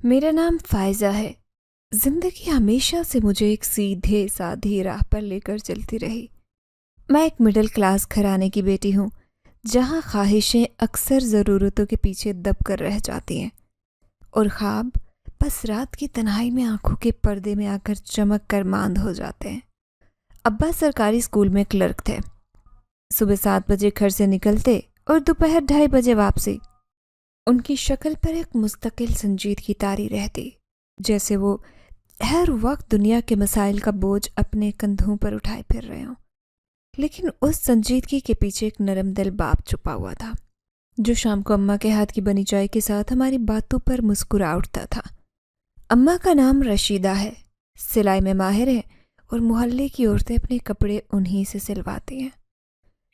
میرا نام فائزہ ہے۔ زندگی ہمیشہ سے مجھے ایک سیدھے سادھی راہ پر لے کر چلتی رہی۔ میں ایک مڈل کلاس گھرانے کی بیٹی ہوں، جہاں خواہشیں اکثر ضرورتوں کے پیچھے دب کر رہ جاتی ہیں اور خواب بس رات کی تنہائی میں آنکھوں کے پردے میں آ کر چمک کر ماند ہو جاتے ہیں۔ ابا سرکاری اسکول میں کلرک تھے۔ صبح 7 بجے گھر سے نکلتے اور دوپہر 2:30 بجے واپسی۔ ان کی شکل پر ایک مستقل سنجیدگی طاری رہتی، جیسے وہ ہر وقت دنیا کے مسائل کا بوجھ اپنے کندھوں پر اٹھائے پھر رہے ہوں۔ لیکن اس سنجیدگی کے پیچھے ایک نرم دل باپ چھپا ہوا تھا، جو شام کو اماں کے ہاتھ کی بنی چائے کے ساتھ ہماری باتوں پر مسکرا اٹھتا تھا۔ اماں کا نام رشیدہ ہے، سلائی میں ماہر ہے اور محلے کی عورتیں اپنے کپڑے انہی سے سلواتی ہیں۔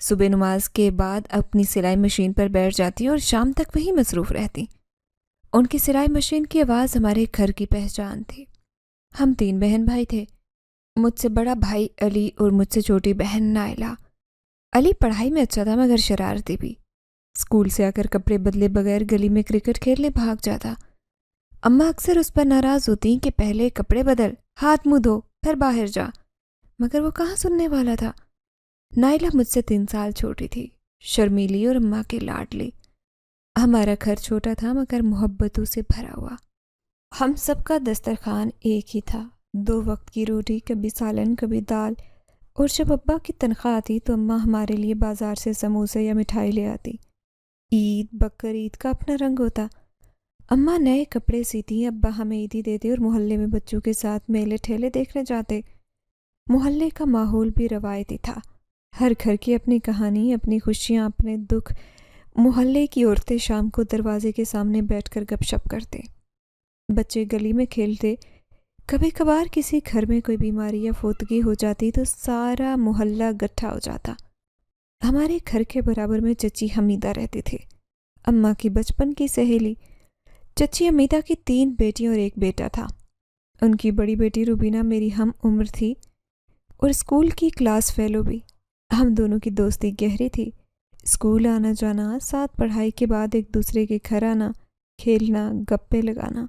صبح نماز کے بعد اپنی سلائی مشین پر بیٹھ جاتی اور شام تک وہیں مصروف رہتی۔ ان کی سلائی مشین کی آواز ہمارے گھر کی پہچان تھی۔ ہم 3 بہن بھائی تھے، مجھ سے بڑا بھائی علی اور مجھ سے چھوٹی بہن نائلہ۔ علی پڑھائی میں اچھا تھا مگر شرارتی بھی۔ اسکول سے آ کر کپڑے بدلے بغیر گلی میں کرکٹ کھیلنے بھاگ جاتا۔ اماں اکثر اس پر ناراض ہوتی کہ پہلے کپڑے بدل، ہاتھ منہ دھو، پھر باہر جا، مگر وہ کہاں سننے والا تھا۔ نائلہ مجھ سے 3 سال چھوٹی تھی، شرمیلی اور اماں کی لاڈلی۔ ہمارا گھر چھوٹا تھا مگر محبتوں سے بھرا ہوا۔ ہم سب کا دسترخوان ایک ہی تھا، 2 وقت کی روٹی، کبھی سالن کبھی دال، اور جب ابا کی تنخواہ آتی تو اماں ہمارے لیے بازار سے سموسے یا مٹھائی لے آتی۔ عید بقرعید کا اپنا رنگ ہوتا۔ اماں نئے کپڑے سیتی، ابا ہمیں عیدی دیتے اور محلے میں بچوں کے ساتھ میلے ٹھیلے دیکھنے جاتے۔ محلے کا ماحول بھی روایتی تھا، ہر گھر کی اپنی کہانی، اپنی خوشیاں، اپنے دکھ۔ محلے کی عورتیں شام کو دروازے کے سامنے بیٹھ کر گپ شپ کرتے، بچے گلی میں کھیلتے۔ کبھی کبھار کسی گھر میں کوئی بیماری یا فوتگی ہو جاتی تو سارا محلہ گٹھا ہو جاتا۔ ہمارے گھر کے برابر میں چچی حمیدہ رہتی تھی، اماں کی بچپن کی سہیلی۔ چچی حمیدہ کی 3 بیٹیاں اور 1 بیٹا تھا۔ ان کی بڑی بیٹی روبینہ میری ہم عمر تھی اور اسکول کی کلاس فیلو بھی۔ ہم دونوں کی دوستی گہری تھی، اسکول آنا جانا، ساتھ پڑھائی کے بعد ایک دوسرے کے گھر آنا، کھیلنا، گپے لگانا،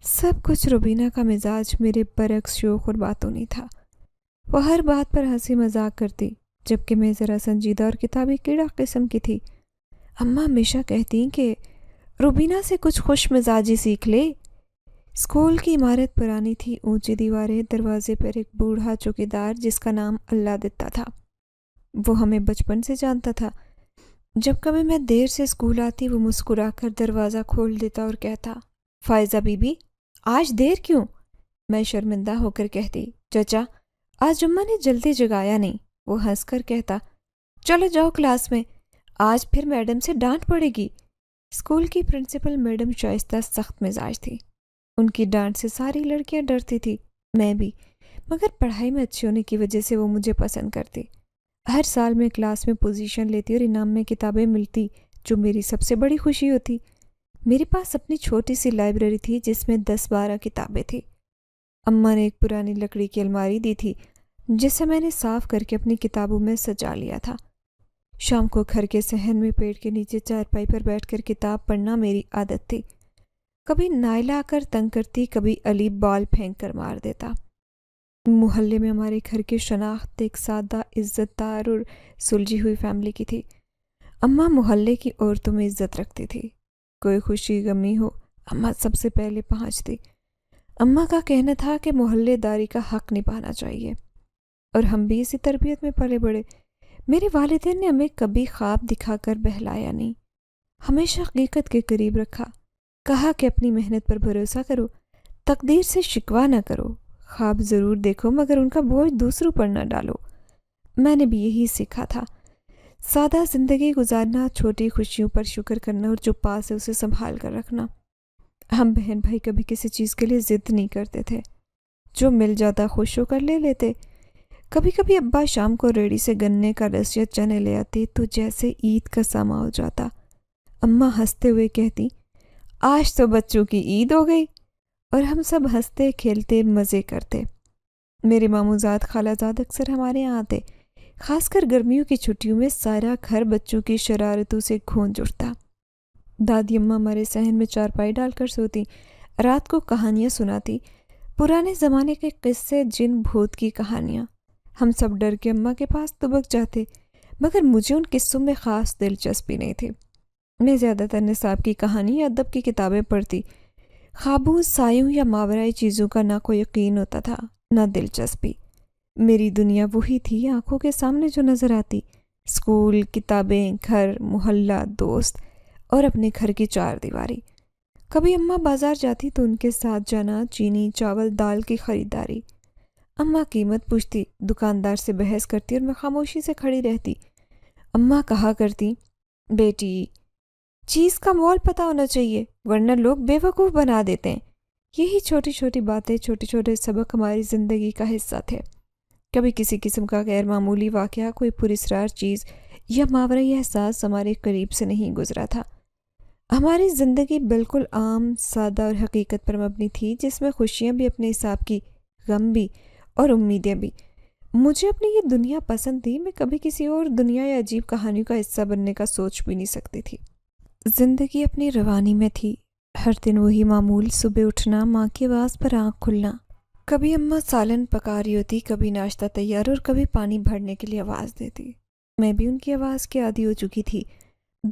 سب کچھ۔ روبینہ کا مزاج میرے برعکس شوخ اور باتونی تھا۔ وہ ہر بات پر ہنسی مذاق کرتی، جبکہ میں ذرا سنجیدہ اور کتابی کیڑا قسم کی تھی۔ اماں ہمیشہ کہتی کہ روبینہ سے کچھ خوش مزاجی سیکھ لے۔ اسکول کی عمارت پرانی تھی، اونچی دیواریں، دروازے پر ایک بوڑھا چوکیدار جس کا نام اللہ دتا تھا۔ وہ ہمیں بچپن سے جانتا تھا۔ جب کبھی میں دیر سے اسکول آتی وہ مسکرا کر دروازہ کھول دیتا اور کہتا، فائزہ بی بی آج دیر کیوں؟ میں شرمندہ ہو کر کہتی، چچا آج اماں نے جلدی جگایا نہیں۔ وہ ہنس کر کہتا، چلو جاؤ کلاس میں، آج پھر میڈم سے ڈانٹ پڑے گی۔ اسکول کی پرنسپل میڈم شائستہ سخت مزاج تھی۔ ان کی ڈانٹ سے ساری لڑکیاں ڈرتی تھی، میں بھی، مگر پڑھائی میں اچھی ہونے کی وجہ سے وہ مجھے پسند کرتی۔ ہر سال میں کلاس میں پوزیشن لیتی اور انعام میں کتابیں ملتی، جو میری سب سے بڑی خوشی ہوتی۔ میرے پاس اپنی چھوٹی سی لائبریری تھی جس میں 10-12 کتابیں تھیں۔ اماں نے ایک پرانی لکڑی کی الماری دی تھی جسے میں نے صاف کر کے اپنی کتابوں میں سجا لیا تھا۔ شام کو گھر کے صحن میں پیڑ کے نیچے چارپائی پر بیٹھ کر کتاب پڑھنا میری عادت تھی۔ کبھی نائلہ آ کر تنگ کرتی، کبھی علی بال پھینک کر مار دیتا۔ محلے میں ہمارے گھر کی شناخت ایک سادہ، عزت دار اور سلجھی ہوئی فیملی کی تھی۔ اماں محلے کی عورتوں میں عزت رکھتی تھی، کوئی خوشی غمی ہو اماں سب سے پہلے پہنچتی۔ اماں کا کہنا تھا کہ محلے داری کا حق نبھانا چاہیے، اور ہم بھی اسی تربیت میں پلے بڑے۔ میرے والدین نے ہمیں کبھی خواب دکھا کر بہلایا نہیں، ہمیشہ حقیقت کے قریب رکھا۔ کہا کہ اپنی محنت پر بھروسہ کرو، تقدیر سے شکوہ نہ کرو، خواب ضرور دیکھو مگر ان کا بوجھ دوسروں پر نہ ڈالو۔ میں نے بھی یہی سیکھا تھا، سادہ زندگی گزارنا، چھوٹی خوشیوں پر شکر کرنا اور جو پاس ہے اسے سنبھال کر رکھنا۔ ہم بہن بھائی کبھی کسی چیز کے لیے ضد نہیں کرتے تھے، جو مل جاتا خوش ہو کر لے لیتے۔ کبھی کبھی ابا شام کو ریڑھی سے گنے کا رس یا چنے لے آتے تو جیسے عید کا سما ہو جاتا۔ اماں ہنستے ہوئے کہتی، آج تو بچوں کی عید ہو گئی، اور ہم سب ہنستے کھیلتے مزے کرتے۔ میرے ماموزاد خالہ زاد اکثر ہمارے یہاں آتے، خاص کر گرمیوں کی چھٹیوں میں سارا گھر بچوں کی شرارتوں سے گونج اٹھتا۔ دادی اماں ہمارے صحن میں چارپائی ڈال کر سوتی، رات کو کہانیاں سناتی، پرانے زمانے کے قصے، جن بھوت کی کہانیاں۔ ہم سب ڈر کے اماں کے پاس دبک جاتے، مگر مجھے ان قصوں میں خاص دلچسپی نہیں تھی۔ میں زیادہ تر نصاب کی کہانی یا ادب کی کتابیں پڑھتی۔ خوابوں، سایوں یا ماورائی چیزوں کا نہ کوئی یقین ہوتا تھا، نہ دلچسپی۔ میری دنیا وہی تھی آنکھوں کے سامنے جو نظر آتی، اسکول، کتابیں، گھر، محلہ، دوست اور اپنے گھر کی چار دیواری۔ کبھی اماں بازار جاتی تو ان کے ساتھ جانا، چینی، چاول، دال کی خریداری۔ اماں قیمت پوچھتی، دکاندار سے بحث کرتی اور میں خاموشی سے کھڑی رہتی۔ اماں کہا کرتی، بیٹی، چیز کا مول پتہ ہونا چاہیے ورنہ لوگ بے وقوف بنا دیتے ہیں۔ یہی چھوٹی چھوٹی باتیں، چھوٹے چھوٹے سبق ہماری زندگی کا حصہ تھے۔ کبھی کسی قسم کا غیر معمولی واقعہ، کوئی پراسرار چیز یا ماورائی احساس ہمارے قریب سے نہیں گزرا تھا۔ ہماری زندگی بالکل عام، سادہ اور حقیقت پر مبنی تھی، جس میں خوشیاں بھی اپنے حساب کی، غم بھی اور امیدیں بھی۔ مجھے اپنی یہ دنیا پسند تھی، میں کبھی کسی اور دنیا یا عجیب کہانیوں کا حصہ بننے کا سوچ بھی نہیں سکتی تھی۔ زندگی اپنی روانی میں تھی، ہر دن وہی معمول، صبح اٹھنا، ماں کی آواز پر آنکھ کھلنا، کبھی اماں سالن پکا رہی ہوتی، کبھی ناشتہ تیار اور کبھی پانی بھرنے کے لیے آواز دیتی۔ میں بھی ان کی آواز کی عادی ہو چکی تھی۔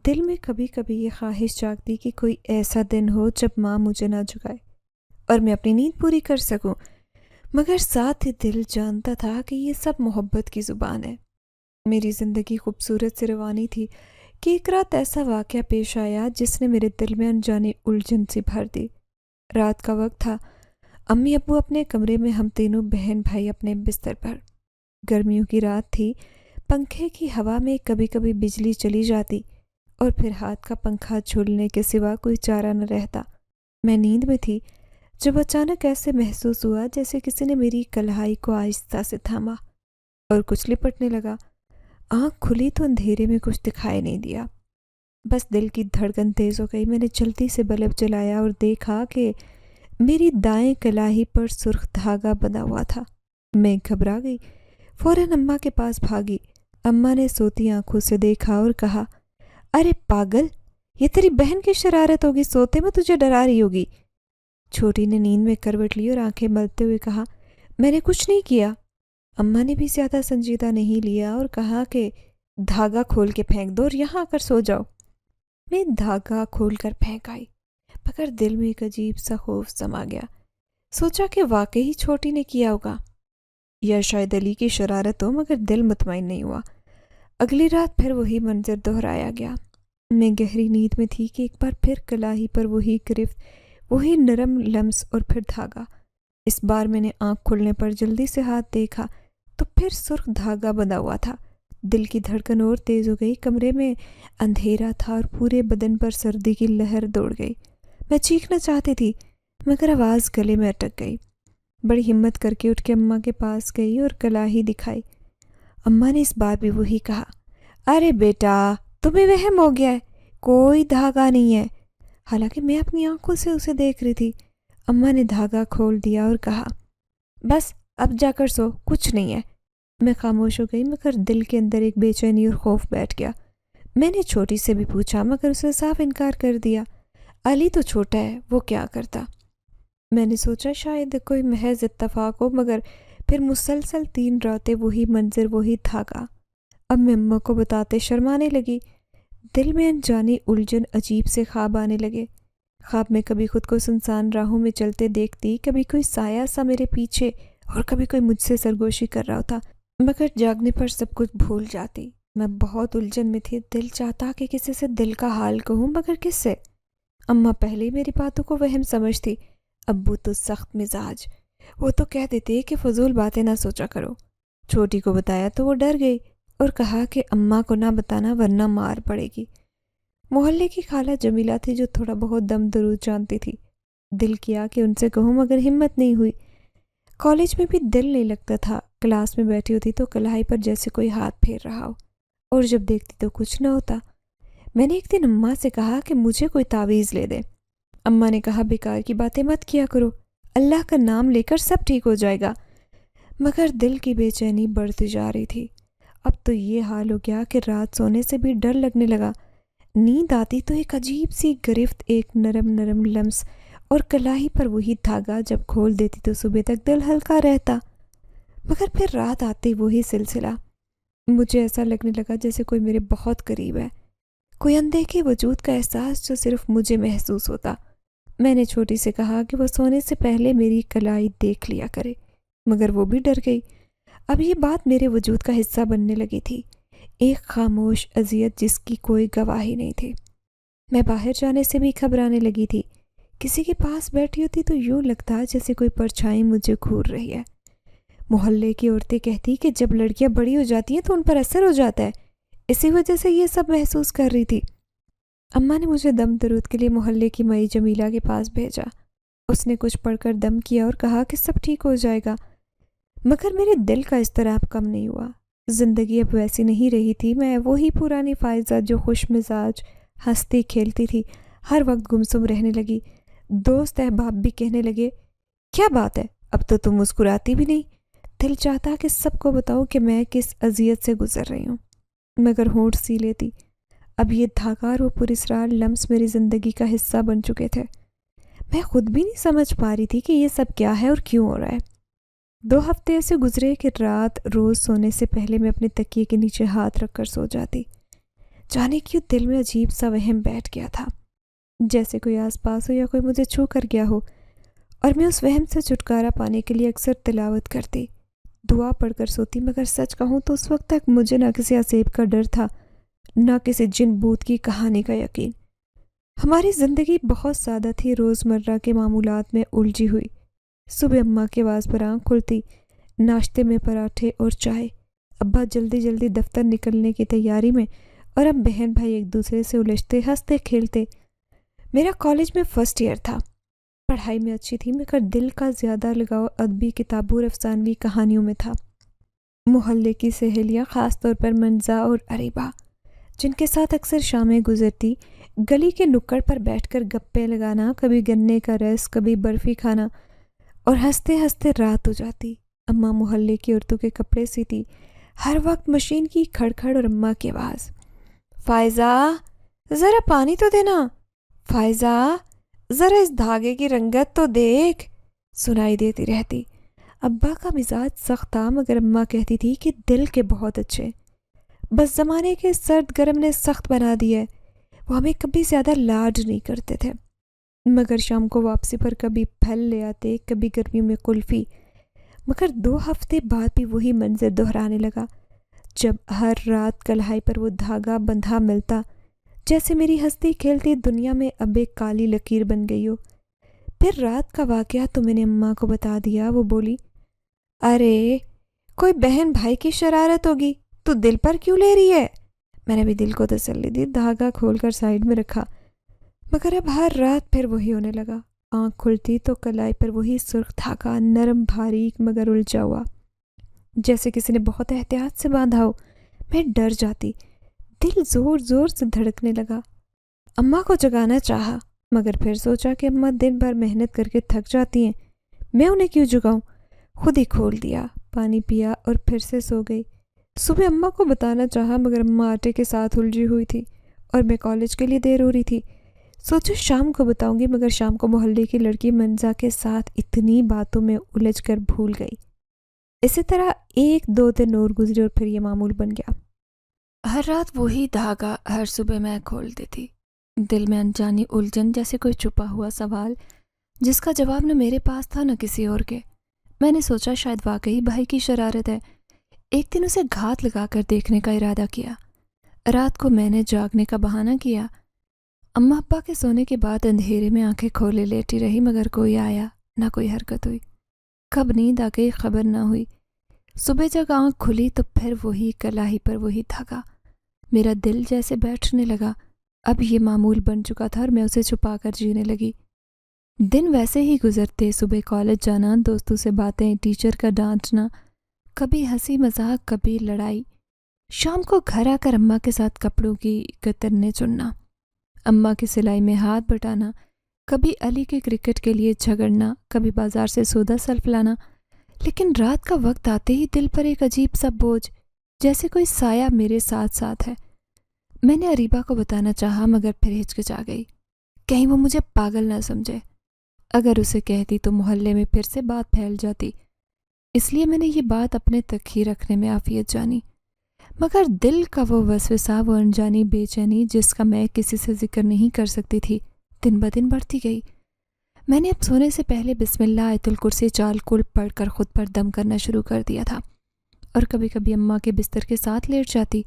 دل میں کبھی کبھی یہ خواہش جاگتی کہ کوئی ایسا دن ہو جب ماں مجھے نہ جگائے اور میں اپنی نیند پوری کر سکوں، مگر ساتھ ہی دل جانتا تھا کہ یہ سب محبت کی زبان ہے۔ میری زندگی خوبصورت سے روانی تھی کہ ایک رات ایسا واقعہ پیش آیا جس نے میرے دل میں انجانی الجھن سی بھر دی۔ رات کا وقت تھا، امی ابو اپنے کمرے میں، ہم تینوں بہن بھائی اپنے بستر پر۔ گرمیوں کی رات تھی، پنکھے کی ہوا میں کبھی کبھی بجلی چلی جاتی اور پھر ہاتھ کا پنکھا جھولنے کے سوا کوئی چارہ نہ رہتا۔ میں نیند میں تھی جب اچانک ایسے محسوس ہوا جیسے کسی نے میری کلائی کو آہستہ سے تھاما اور کچھ لپٹنے لگا۔ آنکھ کھلی تو اندھیرے میں کچھ دکھائی نہیں دیا، بس دل کی دھڑکن تیز ہو گئی۔ میں نے جلدی سے بلب جلایا اور دیکھا کہ میری دائیں کلائی پر سرخ دھاگا بندھا ہوا تھا۔ میں گھبرا گئی، فوراً اماں کے پاس بھاگی۔ اماں نے سوتی آنکھوں سے دیکھا اور کہا، ارے پاگل، یہ تیری بہن کی شرارت ہوگی، سوتے میں تجھے ڈرا رہی ہوگی۔ چھوٹی نے نیند میں کروٹ لی اور آنکھیں ملتے ہوئے کہا، میں نے کچھ نہیں کیا۔ اماں نے بھی زیادہ سنجیدہ نہیں لیا اور کہا کہ دھاگا کھول کے پھینک دو اور یہاں آ کر سو جاؤ۔ میں دھاگا کھول کر پھینک آئی، مگر دل میں ایک عجیب سا خوف سما گیا۔ سوچا کہ واقعی چھوٹی نے کیا ہوگا یا شاید علی کی شرارت ہو، مگر دل مطمئن نہیں ہوا۔ اگلی رات پھر وہی منظر دہرایا گیا۔ میں گہری نیند میں تھی کہ ایک بار پھر کلائی پر وہی گرفت، وہی نرم لمس اور پھر دھاگا۔ اس بار میں نے آنکھ کھلنے پر جلدی سے ہاتھ دیکھا تو پھر سرخ دھاگا بندھا ہوا تھا۔ دل کی دھڑکن اور تیز ہو گئی۔ کمرے میں اندھیرا تھا اور پورے بدن پر سردی کی لہر دوڑ گئی۔ میں چیخنا چاہتی تھی مگر آواز گلے میں اٹک گئی۔ بڑی ہمت کر کے اٹھ کے اماں کے پاس گئی اور کلائی دکھائی۔ اماں نے اس بار بھی وہی کہا، ارے بیٹا، تمہیں وہم ہو گیا ہے، کوئی دھاگا نہیں ہے۔ حالانکہ میں اپنی آنکھوں سے اسے دیکھ رہی تھی۔ اماں نے دھاگا کھول دیا اور کہا، بس اب جا کر سو، کچھ نہیں ہے۔ میں خاموش ہو گئی، مگر دل کے اندر ایک بے چینی اور خوف بیٹھ گیا۔ میں نے چھوٹی سے بھی پوچھا مگر اس نے صاف انکار کر دیا۔ علی تو چھوٹا ہے، وہ کیا کرتا؟ میں نے سوچا شاید کوئی محض اتفاق ہو، مگر پھر مسلسل 3 راتیں وہی منظر، وہی دھاگا۔ اب میں اماں کو بتاتے شرمانے لگی۔ دل میں انجانی الجھن، عجیب سے خواب آنے لگے۔ خواب میں کبھی خود کو سنسان راہوں میں چلتے دیکھتی، کبھی کوئی سایہ سا میرے پیچھے اور کبھی کوئی مجھ سے سرگوشی کر رہا ہوتا، مگر جاگنے پر سب کچھ بھول جاتی۔ میں بہت الجھن میں تھی، دل چاہتا کہ کسی سے دل کا حال کہوں، مگر کس سے؟ اماں پہلے ہی میری باتوں کو وہم سمجھتی، ابو تو سخت مزاج، وہ تو کہہ دیتے کہ فضول باتیں نہ سوچا کرو۔ چھوٹی کو بتایا تو وہ ڈر گئی اور کہا کہ اماں کو نہ بتانا ورنہ مار پڑے گی۔ محلے کی خالہ جمیلہ تھی جو تھوڑا بہت دم درود جانتی تھی۔ دل کیا کہ ان سے کہوں مگر ہمت نہیں ہوئی۔ کالج میں بھی دل نہیں لگتا تھا، کلاس میں بیٹھی ہوتی تو کلائی پر جیسے کوئی ہاتھ پھیر رہا ہو، اور جب دیکھتی تو کچھ نہ ہوتا۔ میں نے ایک دن اماں سے کہا کہ مجھے کوئی تعویذ لے دے۔ اماں نے کہا بیکار کی باتیں مت کیا کرو، اللہ کا نام لے کر سب ٹھیک ہو جائے گا۔ مگر دل کی بے چینی بڑھتی جا رہی تھی۔ اب تو یہ حال ہو گیا کہ رات سونے سے بھی ڈر لگنے لگا۔ نیند آتی تو ایک عجیب سی گرفت، ایک نرم نرم لمس اور کلائی پر وہی دھاگا جب کھول دیتی تو صبح تک دل ہلکا رہتا، مگر پھر رات آتے وہی سلسلہ۔ مجھے ایسا لگنے لگا جیسے کوئی میرے بہت قریب ہے، کوئی اندیکھے وجود کا احساس جو صرف مجھے محسوس ہوتا۔ میں نے چھوٹی سے کہا کہ وہ سونے سے پہلے میری کلائی دیکھ لیا کرے، مگر وہ بھی ڈر گئی۔ اب یہ بات میرے وجود کا حصہ بننے لگی تھی، ایک خاموش اذیت جس کی کوئی گواہی نہیں تھی۔ میں باہر جانے سے بھی گھبرانے لگی تھی، کسی کے پاس بیٹھی ہوتی تو یوں لگتا جیسے کوئی پرچھائی مجھے گھور رہی ہے۔ محلے کی عورتیں کہتی کہ جب لڑکیاں بڑی ہو جاتی ہیں تو ان پر اثر ہو جاتا ہے، اسی وجہ سے یہ سب محسوس کر رہی تھی۔ اماں نے مجھے دم درود کے لیے محلے کی مئی جمیلہ کے پاس بھیجا۔ اس نے کچھ پڑھ کر دم کیا اور کہا کہ سب ٹھیک ہو جائے گا، مگر میرے دل کا اضطراب کم نہیں ہوا۔ زندگی اب ویسی نہیں رہی تھی، میں وہی پرانی فائزہ جو خوش مزاج، ہنستی کھیلتی تھی، ہر وقت گمسم رہنے لگی۔ دوست احباب بھی کہنے لگے، کیا بات ہے، اب تو تم مسکراتی بھی نہیں۔ دل چاہتا کہ سب کو بتاؤں کہ میں کس اذیت سے گزر رہی ہوں، مگر ہونٹ سی لیتی۔ اب یہ دھاگا اور وہ پراسرار لمس میری زندگی کا حصہ بن چکے تھے۔ میں خود بھی نہیں سمجھ پا رہی تھی کہ یہ سب کیا ہے اور کیوں ہو رہا ہے۔ 2 ہفتے ایسے گزرے کہ رات روز سونے سے پہلے میں اپنے تکیے کے نیچے ہاتھ رکھ کر سو جاتی۔ جانے کیوں دل میں عجیب سا وہم بیٹھ گیا تھا، جیسے کوئی آس پاس ہو یا کوئی مجھے چھو کر گیا ہو، اور میں اس وہم سے چھٹکارا پانے کے لیے اکثر تلاوت کرتی، دعا پڑھ کر سوتی۔ مگر سچ کہوں تو اس وقت تک مجھے نہ کسی عذاب کا ڈر تھا، نہ کسی جن بوت کی کہانی کا یقین۔ ہماری زندگی بہت سادہ تھی، روزمرہ کے معمولات میں الجھی ہوئی۔ صبح اماں کی آواز پر آنکھ کھلتی، ناشتے میں پراٹھے اور چائے، ابا جلدی جلدی دفتر نکلنے کی تیاری میں، اور اب بہن بھائی ایک دوسرے سے الجھتے ہنستے کھیلتے۔ میرا کالج میں فرسٹ ایئر تھا، پڑھائی میں اچھی تھی، مگر دل کا زیادہ لگاؤ ادبی کتابوں اور افسانوی کہانیوں میں تھا۔ محلے کی سہیلیاں، خاص طور پر منزا اور اریبہ، جن کے ساتھ اکثر شامیں گزرتی، گلی کے نکڑ پر بیٹھ کر گپے لگانا، کبھی گنے کا رس، کبھی برفی کھانا، اور ہنستے ہنستے رات ہو جاتی۔ اماں محلے کی عورتوں کے کپڑے سیتی، ہر وقت مشین کی کھڑکھڑ اور اماں کی آواز، فائزہ ذرا پانی تو دینا، فائزہ ذرا اس دھاگے کی رنگت تو دیکھ، سنائی دیتی رہتی۔ ابا کا مزاج سخت تھا، مگر اماں کہتی تھی کہ دل کے بہت اچھے، بس زمانے کے سرد گرم نے سخت بنا دیا ہے۔ وہ ہمیں کبھی زیادہ لاڈ نہیں کرتے تھے، مگر شام کو واپسی پر کبھی پھل لے آتے، کبھی گرمیوں میں کلفی۔ مگر 2 ہفتے بعد بھی وہی منظر دہرانے لگا، جب ہر رات کلائی پر وہ دھاگا بندھا ملتا، جیسے میری ہستی کھیلتی دنیا میں اب ایک کالی لکیر بن گئی ہو۔ پھر رات کا واقعہ تو میں نے اماں کو بتا دیا۔ وہ بولی، ارے کوئی بہن بھائی کی شرارت ہوگی، تو دل پر کیوں لے رہی ہے؟ میں نے بھی دل کو تسلی دی، دھاگا کھول کر سائیڈ میں رکھا، مگر اب ہر رات پھر وہی ہونے لگا۔ آنکھ کھلتی تو کلائی پر وہی سرخ دھاگا، نرم باریک مگر الجھا ہوا، جیسے کسی نے بہت احتیاط سے باندھا ہو۔ میں ڈر جاتی، دل زور زور سے دھڑکنے لگا۔ اماں کو جگانا چاہا، مگر پھر سوچا کہ اماں دن بھر محنت کر کے تھک جاتی ہیں، میں انہیں کیوں جگاؤں؟ خود ہی کھول دیا، پانی پیا اور پھر سے سو گئی۔ صبح اماں کو بتانا چاہا، مگر اماں آٹے کے ساتھ الجھی ہوئی تھی اور میں کالج کے لیے دیر ہو رہی تھی۔ سوچو شام کو بتاؤں گی، مگر شام کو محلے کی لڑکی منزا کے ساتھ اتنی باتوں میں الجھ کر بھول گئی۔ اسی طرح 1-2 دن اور گزرے اور پھر یہ معمول بن گیا۔ ہر رات وہی دھاگا، ہر صبح میں کھولتی تھی، دل میں انجانی الجھن، جیسے کوئی چھپا ہوا سوال جس کا جواب نہ میرے پاس تھا نہ کسی اور کے۔ میں نے سوچا شاید واقعی بھائی کی شرارت ہے۔ ایک دن اسے گھات لگا کر دیکھنے کا ارادہ کیا۔ رات کو میں نے جاگنے کا بہانہ کیا۔ اماں ابا کے سونے کے بعد اندھیرے میں آنکھیں کھولے لیٹی رہی، مگر کوئی آیا نہ کوئی حرکت ہوئی۔ کب نیند آ گئی خبر نہ ہوئی۔ صبح جب آنکھ کھلی تو پھر وہی کلائی پر وہی دھاگا۔ میرا دل جیسے بیٹھنے لگا، اب یہ معمول بن چکا تھا اور میں اسے چھپا کر جینے لگی۔ دن ویسے ہی گزرتے، صبح کالج جانا، دوستوں سے باتیں، ٹیچر کا ڈانٹنا، کبھی ہنسی مذاق، کبھی لڑائی۔ شام کو گھر آ کر اماں کے ساتھ کپڑوں کی کترنے چننا، اماں کی سلائی میں ہاتھ بٹانا، کبھی علی کے کرکٹ کے لیے جھگڑنا، کبھی بازار سے سودا سلف لانا۔ لیکن رات کا وقت آتے ہی دل پر ایک عجیب سا بوجھ، جیسے کوئی سایہ میرے ساتھ ساتھ ہے۔ میں نے اریبہ کو بتانا چاہا، مگر پھر ہچکچا گئی، کہیں وہ مجھے پاگل نہ سمجھے۔ اگر اسے کہتی تو محلے میں پھر سے بات پھیل جاتی، اس لیے میں نے یہ بات اپنے تک ہی رکھنے میں عافیت جانی۔ مگر دل کا وہ وسوسہ، وہ انجانی بے چینی جس کا میں کسی سے ذکر نہیں کر سکتی تھی، دن بدن بڑھتی گئی۔ میں نے اب سونے سے پہلے بسم اللہ آیت الکرسی چال کل پڑھ کر خود پر دم کرنا شروع کر دیا تھا، اور کبھی کبھی اماں کے بستر کے ساتھ لیٹ جاتی۔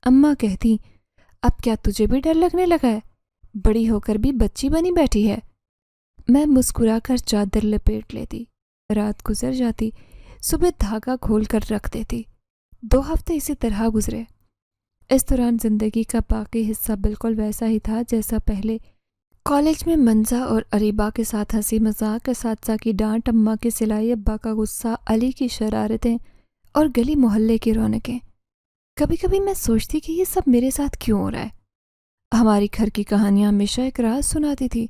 اماں کہتی، اب کیا تجھے بھی ڈر لگنے لگا ہے؟ بڑی ہو کر بھی بچی بنی بیٹھی ہے۔ میں مسکرا کر چادر لپیٹ لیتی۔ رات گزر جاتی، صبح دھاگا کھول کر رکھ دیتی۔ 2 ہفتے اسی طرح گزرے۔ اس دوران زندگی کا باقی حصہ بالکل ویسا ہی تھا جیسا پہلے۔ کالج میں منزہ اور اریبا کے ساتھ ہنسی مذاق، اساتذہ کی ڈانٹ، اماں کی سلائی، ابا کا غصہ، علی کی شرارتیں اور گلی محلے کی رونقیں۔ کبھی کبھی میں سوچتی کہ یہ سب میرے ساتھ کیوں ہو رہا ہے۔ ہماری گھر کی کہانیاں ہمیشہ ایک راز سناتی تھی۔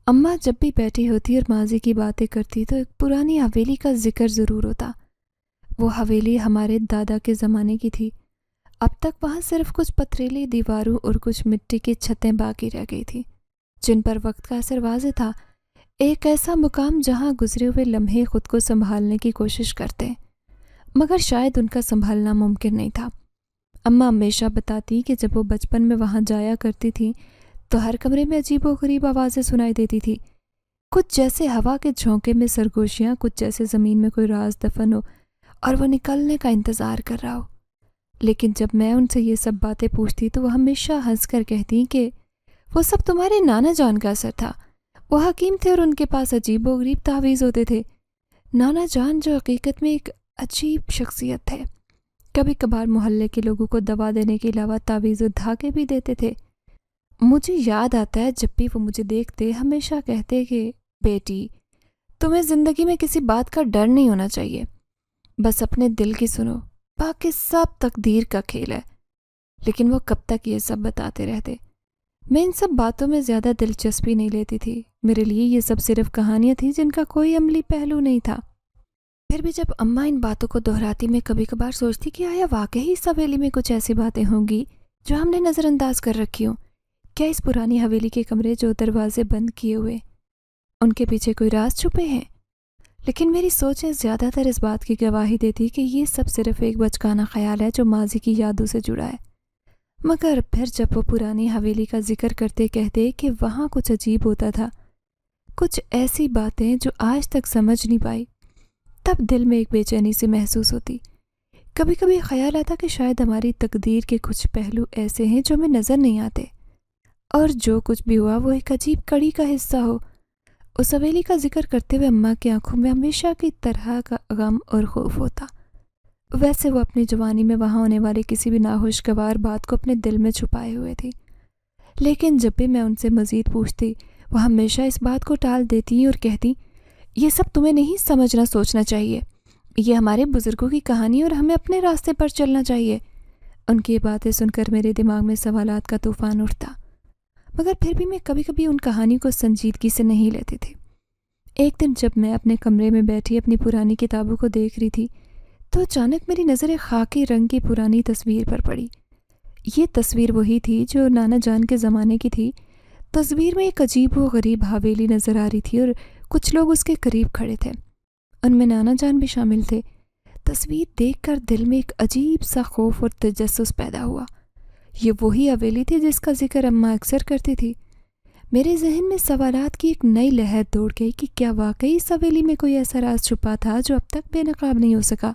اماں جب بھی بیٹھی ہوتی اور ماضی کی باتیں کرتی تو ایک پرانی حویلی کا ذکر ضرور ہوتا۔ وہ حویلی ہمارے دادا کے زمانے کی تھی۔ اب تک وہاں صرف کچھ پتھریلی دیواروں اور کچھ مٹی کی چھتیں باقی رہ گئی تھیں، جن پر وقت کا اثر واضح تھا۔ ایک ایسا مقام جہاں گزرے ہوئے لمحے خود کو سنبھالنے کی کوشش کرتے، مگر شاید ان کا سنبھالنا ممکن نہیں تھا۔ اماں ہمیشہ بتاتی کہ جب وہ بچپن میں وہاں جایا کرتی تھی تو ہر کمرے میں عجیب و غریب آوازیں سنائی دیتی تھی، کچھ جیسے ہوا کے جھونکے میں سرگوشیاں، کچھ جیسے زمین میں کوئی راز دفن ہو اور وہ نکلنے کا انتظار کر رہا ہو۔ لیکن جب میں ان سے یہ سب باتیں پوچھتی تو وہ ہمیشہ ہنس کر کہتی کہ وہ سب تمہارے نانا جان کا اثر تھا۔ وہ حکیم تھے اور ان کے پاس عجیب و غریب تعویذ ہوتے تھے۔ نانا جان جو حقیقت میں ایک عجیب شخصیت تھے، کبھی کبھار محلے کے لوگوں کو دوا دینے کے علاوہ تعویذ و دھاگے بھی دیتے تھے۔ مجھے یاد آتا ہے جب بھی وہ مجھے دیکھتے ہمیشہ کہتے کہ بیٹی، تمہیں زندگی میں کسی بات کا ڈر نہیں ہونا چاہیے، بس اپنے دل کی سنو، باقی سب تقدیر کا کھیل ہے۔ لیکن وہ کب تک یہ سب بتاتے رہتے؟ میں ان سب باتوں میں زیادہ دلچسپی نہیں لیتی تھی۔ میرے لیے یہ سب صرف کہانیاں تھیں جن کا کوئی عملی پہلو نہیں تھا۔ پھر بھی جب اماں ان باتوں کو دہراتی میں کبھی کبھار سوچتی کہ آیا واقعی اس حویلی میں کچھ ایسی باتیں ہوں گی جو ہم نے نظر انداز کر رکھی ہوں؟ کیا اس پرانی حویلی کے کمرے جو دروازے بند کیے ہوئے، ان کے پیچھے کوئی راز چھپے ہیں؟ لیکن میری سوچیں زیادہ تر اس بات کی گواہی دیتی کہ یہ سب صرف ایک بچکانہ خیال ہے جو ماضی کی یادوں سے جڑا ہے۔ مگر پھر جب وہ پرانی حویلی کا ذکر کرتے کہتے کہ وہاں کچھ عجیب ہوتا تھا، کچھ ایسی باتیں جو آج تک سمجھ نہیں پائی، تب دل میں ایک بے چینی سی محسوس ہوتی۔ کبھی کبھی خیال آتا کہ شاید ہماری تقدیر کے کچھ پہلو ایسے ہیں جو ہمیں نظر نہیں آتے، اور جو کچھ بھی ہوا وہ ایک عجیب کڑی کا حصہ ہو۔ اس حویلی کا ذکر کرتے ہوئے اماں کی آنکھوں میں ہمیشہ کی طرح کا غم اور خوف ہوتا۔ ویسے وہ اپنی جوانی میں وہاں ہونے والی کسی بھی ناخوشگوار بات کو اپنے دل میں چھپائے ہوئے تھی، لیکن جب بھی میں ان سے مزید پوچھتی وہ ہمیشہ اس بات کو ٹال دیتی اور کہتی، یہ سب تمہیں نہیں سمجھنا سوچنا چاہیے، یہ ہمارے بزرگوں کی کہانی اور ہمیں اپنے راستے پر چلنا چاہیے۔ ان کی یہ باتیں سن کر میرے دماغ میں سوالات کا طوفان اٹھتا، مگر پھر بھی میں کبھی کبھی ان کہانیوں کو سنجیدگی سے نہیں لیتی تھی۔ ایک دن جب میں اپنے کمرے میں بیٹھی اپنی پرانی کتابوں کو دیکھ رہی تھی تو اچانک میری نظر ایک خاکی رنگ کی پرانی تصویر پر پڑی۔ یہ تصویر وہی تھی جو نانا جان کے زمانے کی تھی۔ تصویر میں ایک عجیب و غریب حویلی نظر آ رہی تھی اور کچھ لوگ اس کے قریب کھڑے تھے، ان میں نانا جان بھی شامل تھے۔ تصویر دیکھ کر دل میں ایک عجیب سا خوف اور تجسس پیدا ہوا۔ یہ وہی حویلی تھی جس کا ذکر اماں اکثر کرتی تھی۔ میرے ذہن میں سوالات کی ایک نئی لہر دوڑ گئی کہ کیا واقعی اس حویلی میں کوئی ایسا راز چھپا تھا جو اب تک بے نقاب نہیں ہو سکا؟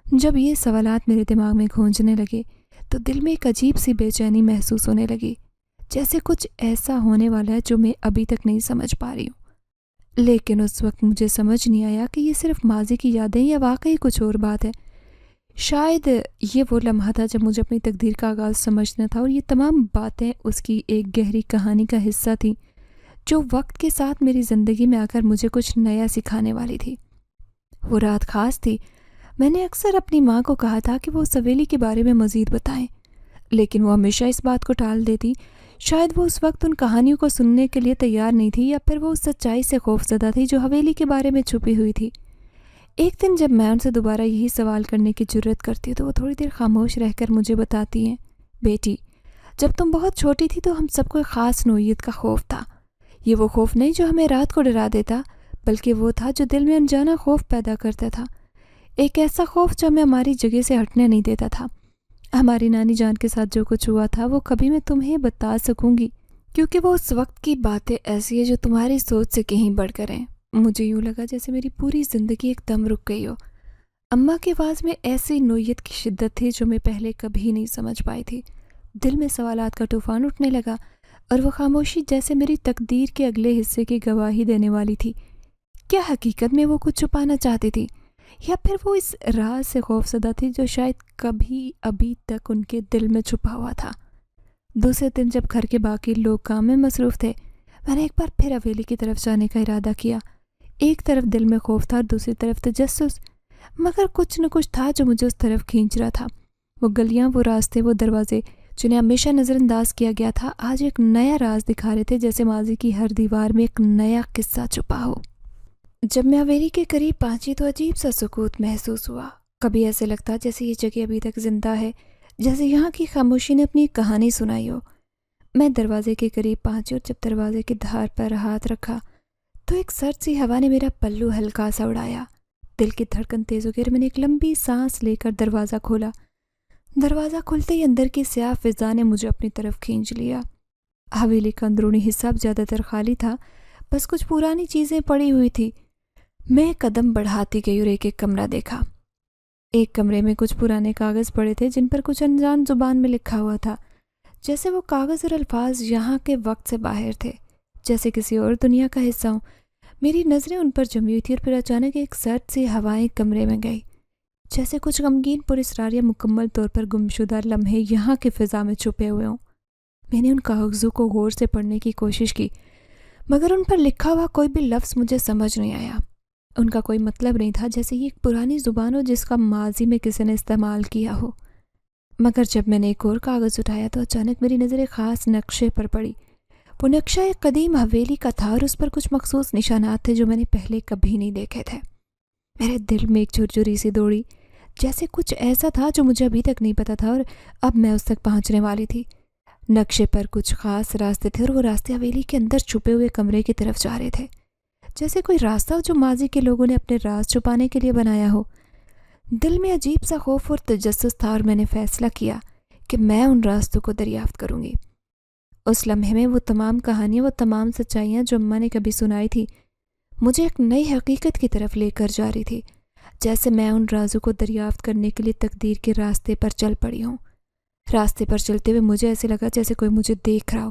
جب یہ سوالات میرے دماغ میں گونجنے لگے تو دل میں ایک عجیب سی بے چینی محسوس ہونے لگی، جیسے کچھ ایسا ہونے والا ہے جو میں ابھی تک نہیں سمجھ پا رہی ہوں۔ لیکن اس وقت مجھے سمجھ نہیں آیا کہ یہ صرف ماضی کی یادیں یا واقعی کچھ اور بات ہے۔ شاید یہ وہ لمحہ تھا جب مجھے اپنی تقدیر کا آغاز سمجھنا تھا، اور یہ تمام باتیں اس کی ایک گہری کہانی کا حصہ تھیں جو وقت کے ساتھ میری زندگی میں آ کر مجھے کچھ نیا سکھانے والی تھی۔ وہ رات خاص تھی۔ میں نے اکثر اپنی ماں کو کہا تھا کہ وہ اس حویلی کے بارے میں مزید بتائیں، لیکن وہ ہمیشہ اس بات کو ٹال دیتی۔ شاید وہ اس وقت ان کہانیوں کو سننے کے لیے تیار نہیں تھی، یا پھر وہ اس سچائی سے خوف زدہ تھی جو حویلی کے بارے میں چھپی ہوئی تھی۔ ایک دن جب میں ان سے دوبارہ یہی سوال کرنے کی جرت کرتی تو وہ تھوڑی دیر خاموش رہ کر مجھے بتاتی ہیں، بیٹی، جب تم بہت چھوٹی تھی تو ہم سب کو ایک خاص نوعیت کا خوف تھا۔ یہ وہ خوف نہیں جو ہمیں رات کو ڈرا دیتا، بلکہ وہ تھا جو دل میں انجانا خوف پیدا کرتا تھا، ایک ایسا خوف جو ہمیں ہماری جگہ سے ہٹنے نہیں دیتا تھا۔ ہماری نانی جان کے ساتھ جو کچھ ہوا تھا وہ کبھی میں تمہیں بتا سکوں گی، کیونکہ وہ اس وقت کی باتیں ایسی ہیں جو تمہاری سوچ سے کہیں بڑھ کر ہیں۔ مجھے یوں لگا جیسے میری پوری زندگی ایک دم رک گئی ہو۔ اماں کی آواز میں ایسی نوعیت کی شدت تھی جو میں پہلے کبھی نہیں سمجھ پائی تھی۔ دل میں سوالات کا طوفان اٹھنے لگا، اور وہ خاموشی جیسے میری تقدیر کے اگلے حصے کی گواہی دینے والی تھی۔ کیا حقیقت میں وہ کچھ چھپانا چاہتی تھی، یا پھر وہ اس راز سے خوف زدہ تھی جو شاید کبھی ابھی تک ان کے دل میں چھپا ہوا تھا؟ دوسرے دن جب گھر کے باقی لوگ کام میں مصروف تھے، میں نے ایک بار پھر حویلی کی طرف جانے کا ارادہ کیا۔ ایک طرف دل میں خوف تھا اور دوسری طرف تجسس، مگر کچھ نہ کچھ تھا جو مجھے اس طرف کھینچ رہا تھا۔ وہ گلیاں، وہ راستے، وہ دروازے جنہیں ہمیشہ نظر انداز کیا گیا تھا، آج ایک نیا راز دکھا رہے تھے، جیسے ماضی کی ہر دیوار میں ایک نیا قصہ چھپا ہو۔ جب میں حویلی کے قریب پہنچی تو عجیب سا سکوت محسوس ہوا۔ کبھی ایسے لگتا جیسے یہ جگہ ابھی تک زندہ ہے، جیسے یہاں کی خاموشی نے اپنی کہانی سنائی ہو۔ میں دروازے کے قریب پہنچی اور جب دروازے کی دھار پر ہاتھ رکھا تو ایک سرد سی ہوا نے میرا پلو ہلکا سا اڑایا۔ دل کی دھڑکن تیز ہو گئی، میں نے ایک لمبی سانس لے کر دروازہ کھولا۔ دروازہ کھلتے ہی اندر کی سیاہ فضا نے مجھے اپنی طرف کھینچ لیا۔ حویلی کا اندرونی حصہ اب زیادہ تر خالی تھا، بس کچھ پرانی چیزیں پڑی ہوئی تھی۔ میں قدم بڑھاتی گئی اور ایک ایک کمرہ دیکھا۔ ایک کمرے میں کچھ پرانے کاغذ پڑے تھے جن پر کچھ انجان زبان میں لکھا ہوا تھا، جیسے وہ کاغذ اور الفاظ یہاں کے وقت سے باہر تھے، جیسے کسی اور دنیا کا حصہ ہوں۔ میری نظریں ان پر جمی ہوئی تھی اور پھر اچانک ایک سرد سی ہوائیں کمرے میں گئی، جیسے کچھ غمگین پراسرار یا مکمل طور پر گمشدہ لمحے یہاں کی فضا میں چھپے ہوئے ہوں۔ میں نے ان کاغذوں کو غور سے پڑھنے کی کوشش کی، مگر ان پر لکھا ہوا کوئی بھی لفظ مجھے سمجھ نہیں آیا۔ ان کا کوئی مطلب نہیں تھا، جیسے یہ ایک پرانی زبان ہو جس کا ماضی میں کسی نے استعمال کیا ہو۔ مگر جب میں نے ایک اور کاغذ اٹھایا تو اچانک میری نظر ایک خاص نقشے پر پڑی۔ وہ نقشہ ایک قدیم حویلی کا تھا اور اس پر کچھ مخصوص نشانات تھے جو میں نے پہلے کبھی نہیں دیکھے تھے۔ میرے دل میں ایک جھرجھری سی دوڑی، جیسے کچھ ایسا تھا جو مجھے ابھی تک نہیں پتا تھا اور اب میں اس تک پہنچنے والی تھی۔ نقشے پر کچھ خاص راستے تھے اور وہ راستے حویلی کے اندر چھپے ہوئے کمرے کی طرف جا رہے تھے، جیسے کوئی راستہ جو ماضی کے لوگوں نے اپنے راز چھپانے کے لیے بنایا ہو۔ دل میں عجیب سا خوف اور تجسس تھا اور میں نے فیصلہ کیا کہ میں ان راستوں کو دریافت کروں گی۔ اس لمحے میں وہ تمام کہانیاں، وہ تمام سچائیاں جو اماں نے کبھی سنائی تھی، مجھے ایک نئی حقیقت کی طرف لے کر جا رہی تھی، جیسے میں ان رازوں کو دریافت کرنے کے لیے تقدیر کے راستے پر چل پڑی ہوں۔ راستے پر چلتے ہوئے مجھے ایسے لگا جیسے کوئی مجھے دیکھ رہا ہو،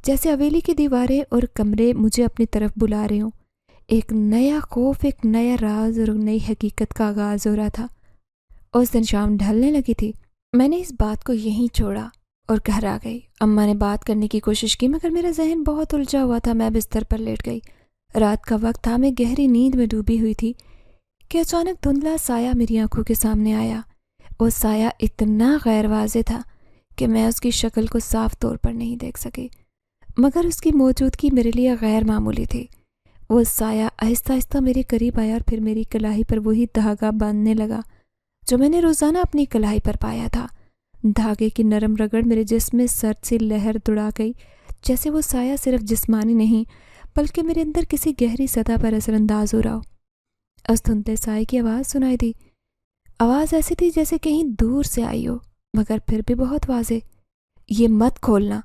جیسے حویلی کی دیواریں اور کمرے مجھے اپنی طرف بلا رہے ہوں۔ ایک نیا خوف، ایک نیا راز اور نئی حقیقت کا آغاز ہو رہا تھا۔ اس دن شام ڈھلنے لگی تھی۔ میں نے اس بات کو یہیں چھوڑا اور گھر آ گئی۔ اماں نے بات کرنے کی کوشش کی، مگر میرا ذہن بہت الجھا ہوا تھا۔ میں بستر پر لیٹ گئی۔ رات کا وقت تھا، میں گہری نیند میں ڈوبی ہوئی تھی کہ اچانک دھندلا سایہ میری آنکھوں کے سامنے آیا۔ وہ سایہ اتنا غیر واضح تھا کہ میں اس کی شکل کو صاف طور پر نہیں دیکھ سکی، مگر اس کی موجودگی میرے لیے غیر معمولی تھی۔ وہ سایہ آہستہ آہستہ میرے قریب آیا اور پھر میری کلائی پر وہی دھاگا باندھنے لگا جو میں نے روزانہ اپنی کلائی پر پایا تھا۔ دھاگے کی نرم رگڑ میرے جسم میں سرد سی لہر دوڑا گئی، جیسے وہ سایہ صرف جسمانی نہیں بلکہ میرے اندر کسی گہری سطح پر اثر انداز ہو رہا ہو۔ اس دھندلے سائے کی آواز سنائی دی۔ آواز ایسی تھی جیسے کہیں دور سے آئی ہو، مگر پھر بھی بہت واضح۔ یہ مت کھولنا،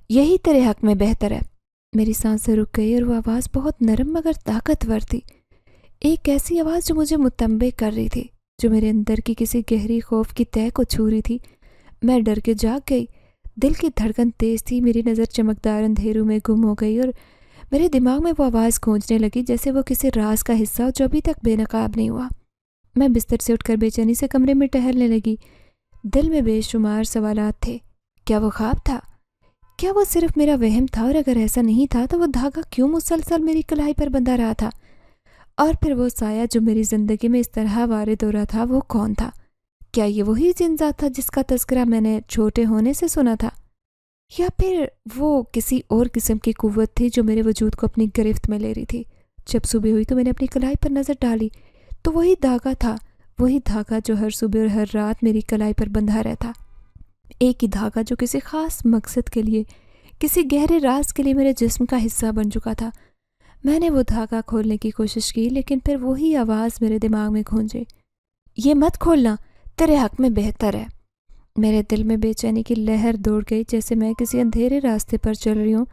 یہی تیرے حق میں بہتر ہے۔ میری سانسیں رک گئی اور وہ آواز بہت نرم مگر طاقتور تھی، ایک ایسی آواز جو مجھے متنبع کر رہی تھی، جو میرے اندر کی کسی گہری خوف کی تہہ کو چھو رہی تھی۔ میں ڈر کے جاگ گئی، دل کی دھڑکن تیز تھی، میری نظر چمکدار اندھیروں میں گم ہو گئی اور میرے دماغ میں وہ آواز گونجنے لگی جیسے وہ کسی راز کا حصہ ہو جو ابھی تک بے نقاب نہیں ہوا۔ میں بستر سے اٹھ کر بے چینی سے کمرے میں ٹہلنے لگی۔ دل میں بے شمار سوالات تھے۔ کیا وہ خواب تھا؟ کیا وہ صرف میرا وہم تھا؟ اور اگر ایسا نہیں تھا تو وہ دھاگا کیوں مسلسل میری کلائی پر بندھا رہا تھا؟ اور پھر وہ سایہ جو میری زندگی میں اس طرح وارد ہو رہا تھا، وہ کون تھا؟ کیا یہ وہی جن ذات تھا جس کا تذکرہ میں نے چھوٹے ہونے سے سنا تھا، یا پھر وہ کسی اور قسم کی قوت تھی جو میرے وجود کو اپنی گرفت میں لے رہی تھی؟ جب صبح ہوئی تو میں نے اپنی کلائی پر نظر ڈالی تو وہی دھاگا تھا، وہی دھاگا جو ہر صبح اور ہر رات میری کلائی پر بندھا رہتا۔ ایک ہی دھاگا جو کسی خاص مقصد کے لیے، کسی گہرے راز کے لیے میرے جسم کا حصہ بن چکا تھا۔ میں نے وہ دھاگا کھولنے کی کوشش کی، لیکن پھر وہی آواز میرے دماغ میں گونجے، یہ مت کھولنا، تیرے حق میں بہتر ہے۔ میرے دل میں بے چینی کی لہر دوڑ گئی، جیسے میں کسی اندھیرے راستے پر چل رہی ہوں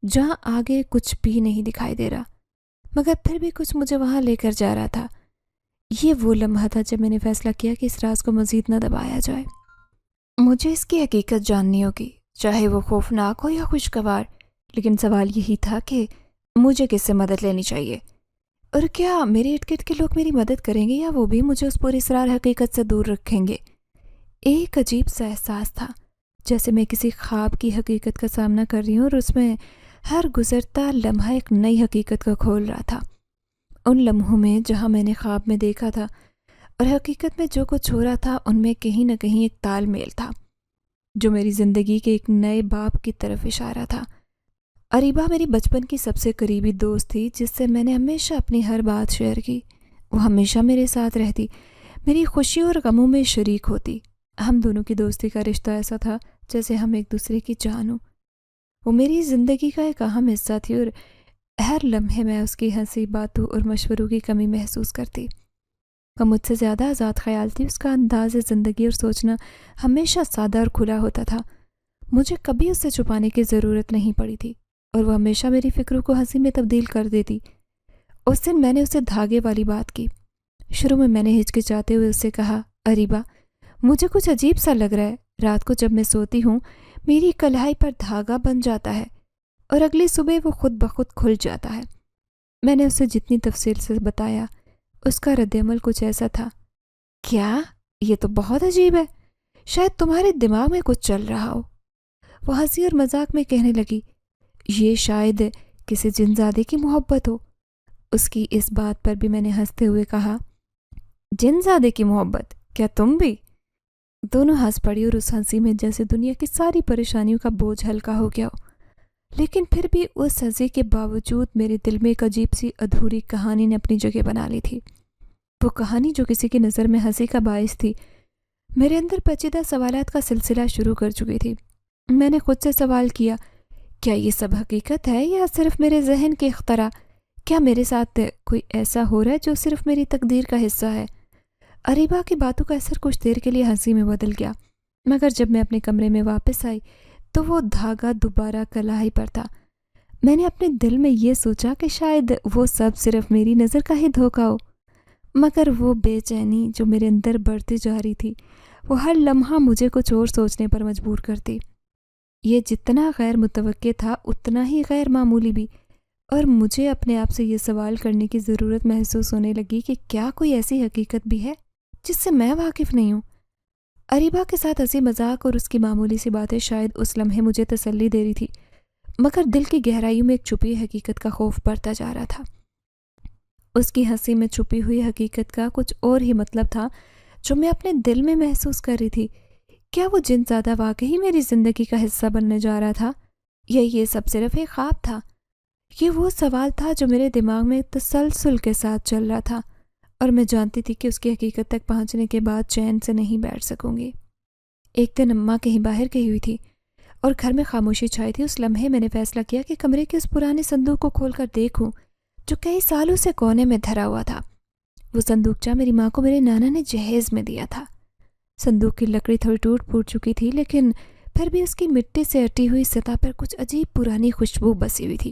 جہاں آگے کچھ بھی نہیں دکھائی دے رہا، مگر پھر بھی کچھ مجھے وہاں لے کر جا رہا تھا۔ یہ وہ لمحہ تھا جب میں نے فیصلہ کیا کہ اس راز کو مزید نہ دبایا جائے۔ مجھے اس کی حقیقت جاننی ہوگی، چاہے وہ خوفناک ہو یا خوشگوار، لیکن سوال یہی تھا کہ مجھے کس سے مدد لینی چاہیے، اور کیا میرے ارد گرد کے لوگ میری مدد کریں گے یا وہ بھی مجھے اس پراسرار حقیقت سے دور رکھیں گے۔ ایک عجیب سا احساس تھا، جیسے میں کسی خواب کی حقیقت کا سامنا کر رہی ہوں اور اس میں ہر گزرتا لمحہ ایک نئی حقیقت کو کھول رہا تھا۔ ان لمحوں میں جہاں میں نے خواب میں دیکھا تھا اور حقیقت میں جو کچھ ہو رہا تھا، ان میں کہیں نہ کہیں ایک تال میل تھا جو میری زندگی کے ایک نئے باب کی طرف اشارہ تھا۔ اریبہ میری بچپن کی سب سے قریبی دوست تھی، جس سے میں نے ہمیشہ اپنی ہر بات شیئر کی۔ وہ ہمیشہ میرے ساتھ رہتی، میری خوشیوں اور غموں میں شریک ہوتی۔ ہم دونوں کی دوستی کا رشتہ ایسا تھا جیسے ہم ایک دوسرے کی جان ہوں۔ وہ میری زندگی کا ایک اہم حصہ تھی اور ہر لمحے میں اس کی ہنسی، باتوں اور مشوروں کی کمی محسوس کرتی۔ وہ مجھ سے زیادہ آزاد خیال تھی، اس کا انداز زندگی اور سوچنا ہمیشہ سادہ اور کھلا ہوتا تھا۔ مجھے کبھی اس سے چھپانے کی ضرورت نہیں پڑی تھی اور وہ ہمیشہ میری فکروں کو ہنسی میں تبدیل کر دیتی۔ اس دن میں نے اسے دھاگے والی بات کی۔ شروع میں نے ہچکچاتے ہوئے اس سے کہا، اریبہ، مجھے کچھ عجیب سا لگ رہا ہے۔ رات کو جب میں سوتی ہوں میری کلائی پر دھاگا بن جاتا ہے اور اگلی صبح وہ خود بخود کھل جاتا ہے۔ میں نے اسے جتنی تفصیل سے بتایا، اس کا رد عمل کچھ ایسا تھا، کیا؟ یہ تو بہت عجیب ہے، شاید تمہارے دماغ میں کچھ چل رہا ہو۔ وہ ہنسی اور مذاق میں کہنے لگی، یہ شاید کسی جن زادے کی محبت ہو۔ اس کی اس بات پر بھی میں نے ہنستے ہوئے کہا، جن زادے کی محبت؟ کیا تم بھی؟ دونوں ہنس پڑی اور اس ہنسی میں جیسے دنیا کی ساری پریشانیوں کا بوجھ ہلکا ہو گیا ہو۔ لیکن پھر بھی اس ہنسی کے باوجود میرے دل میں ایک عجیب سی ادھوری کہانی نے اپنی جگہ بنا لی تھی۔ وہ کہانی جو کسی کی نظر میں ہنسی کا باعث تھی، میرے اندر پیچیدہ سوالات کا سلسلہ شروع کر چکی تھی۔ میں نے خود سے سوال کیا، کیا یہ سب حقیقت ہے یا صرف میرے ذہن کے اختراع؟ کیا میرے ساتھ کوئی ایسا ہو رہا ہے جو صرف میری تقدیر کا حصہ ہے؟ اریبہ کی باتوں کا اثر کچھ دیر کے لیے ہنسی میں بدل گیا، مگر جب میں اپنے کمرے میں واپس آئی تو وہ دھاگا دوبارہ کلائی پر تھا۔ میں نے اپنے دل میں یہ سوچا کہ شاید وہ سب صرف میری نظر کا ہی دھوکہ ہو، مگر وہ بے چینی جو میرے اندر بڑھتی جا رہی تھی، وہ ہر لمحہ مجھے کچھ اور سوچنے پر مجبور کرتی۔ یہ جتنا غیر متوقع تھا اتنا ہی غیر معمولی بھی، اور مجھے اپنے آپ سے یہ سوال کرنے کی ضرورت محسوس ہونے لگی کہ کیا کوئی ایسی حقیقت بھی ہے جس سے میں واقف نہیں ہوں۔ اریبہ کے ساتھ ہنسی مذاق اور اس کی معمولی سی باتیں شاید اس لمحے مجھے تسلی دے رہی تھی، مگر دل کی گہرائیوں میں ایک چھپی حقیقت کا خوف بڑھتا جا رہا تھا۔ اس کی ہنسی میں چھپی ہوئی حقیقت کا کچھ اور ہی مطلب تھا جو میں اپنے دل میں محسوس کر رہی تھی۔ کیا وہ جن زادہ واقعی میری زندگی کا حصہ بننے جا رہا تھا یا یہ سب صرف ایک خواب تھا؟ یہ وہ سوال تھا جو میرے دماغ میں تسلسل کے ساتھ چل رہا تھا، اور میں جانتی تھی کہ اس کی حقیقت تک پہنچنے کے بعد چین سے نہیں بیٹھ سکوں گی۔ ایک دن اماں کہیں باہر گئی ہوئی تھی اور گھر میں خاموشی چھائی تھی۔ اس لمحے میں نے فیصلہ کیا کہ کمرے کے اس پرانے صندوق کو کھول کر دیکھوں جو کئی سالوں سے کونے میں دھرا ہوا تھا۔ وہ صندوقچہ میری ماں کو میرے نانا نے جہیز میں دیا تھا۔ صندوق کی لکڑی تھوڑی ٹوٹ پھوٹ چکی تھی، لیکن پھر بھی اس کی مٹی سے اٹی ہوئی سطح پر کچھ عجیب پرانی خوشبو بسی ہوئی تھی۔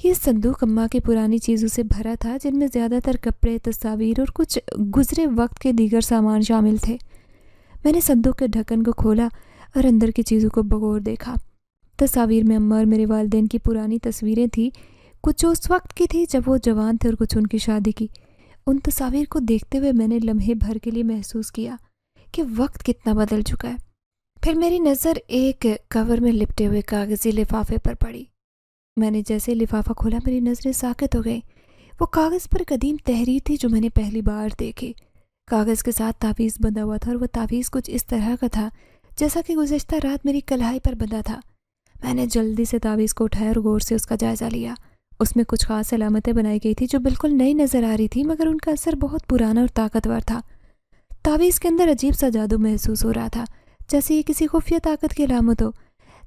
یہ صندوق اماں کی پرانی چیزوں سے بھرا تھا، جن میں زیادہ تر کپڑے، تصاویر اور کچھ گزرے وقت کے دیگر سامان شامل تھے۔ میں نے صندوق کے ڈھکن کو کھولا اور اندر کی چیزوں کو بغور دیکھا۔ تصاویر میں اماں اور میرے والدین کی پرانی تصویریں تھیں، کچھ اس وقت کی تھی جب وہ جوان تھے اور کچھ ان کی شادی کی۔ ان تصاویر کو دیکھتے ہوئے میں نے لمحے بھر کے لیے محسوس کیا کہ وقت کتنا بدل چکا ہے۔ پھر میری نظر ایک کور میں لپٹے ہوئے کاغذی لفافے پر پڑی۔ میں نے جیسے لفافہ کھولا میری نظریں ساکت ہو گئیں۔ وہ کاغذ پر قدیم تحریر تھی جو میں نے پہلی بار دیکھی۔ کاغذ کے ساتھ تعویذ بندھا ہوا تھا اور وہ تعویذ کچھ اس طرح کا تھا جیسا کہ گزشتہ رات میری کلائی پر بندھا تھا۔ میں نے جلدی سے تعویذ کو اٹھایا اور غور سے اس کا جائزہ لیا۔ اس میں کچھ خاص علامتیں بنائی گئی تھی جو بالکل نئی نظر آ رہی تھی، مگر ان کا اثر بہت پرانا اور طاقتور تھا۔ تعویذ کے اندر عجیب سا جادو محسوس ہو رہا تھا، جیسے یہ کسی خفیہ طاقت کی علامت ہو۔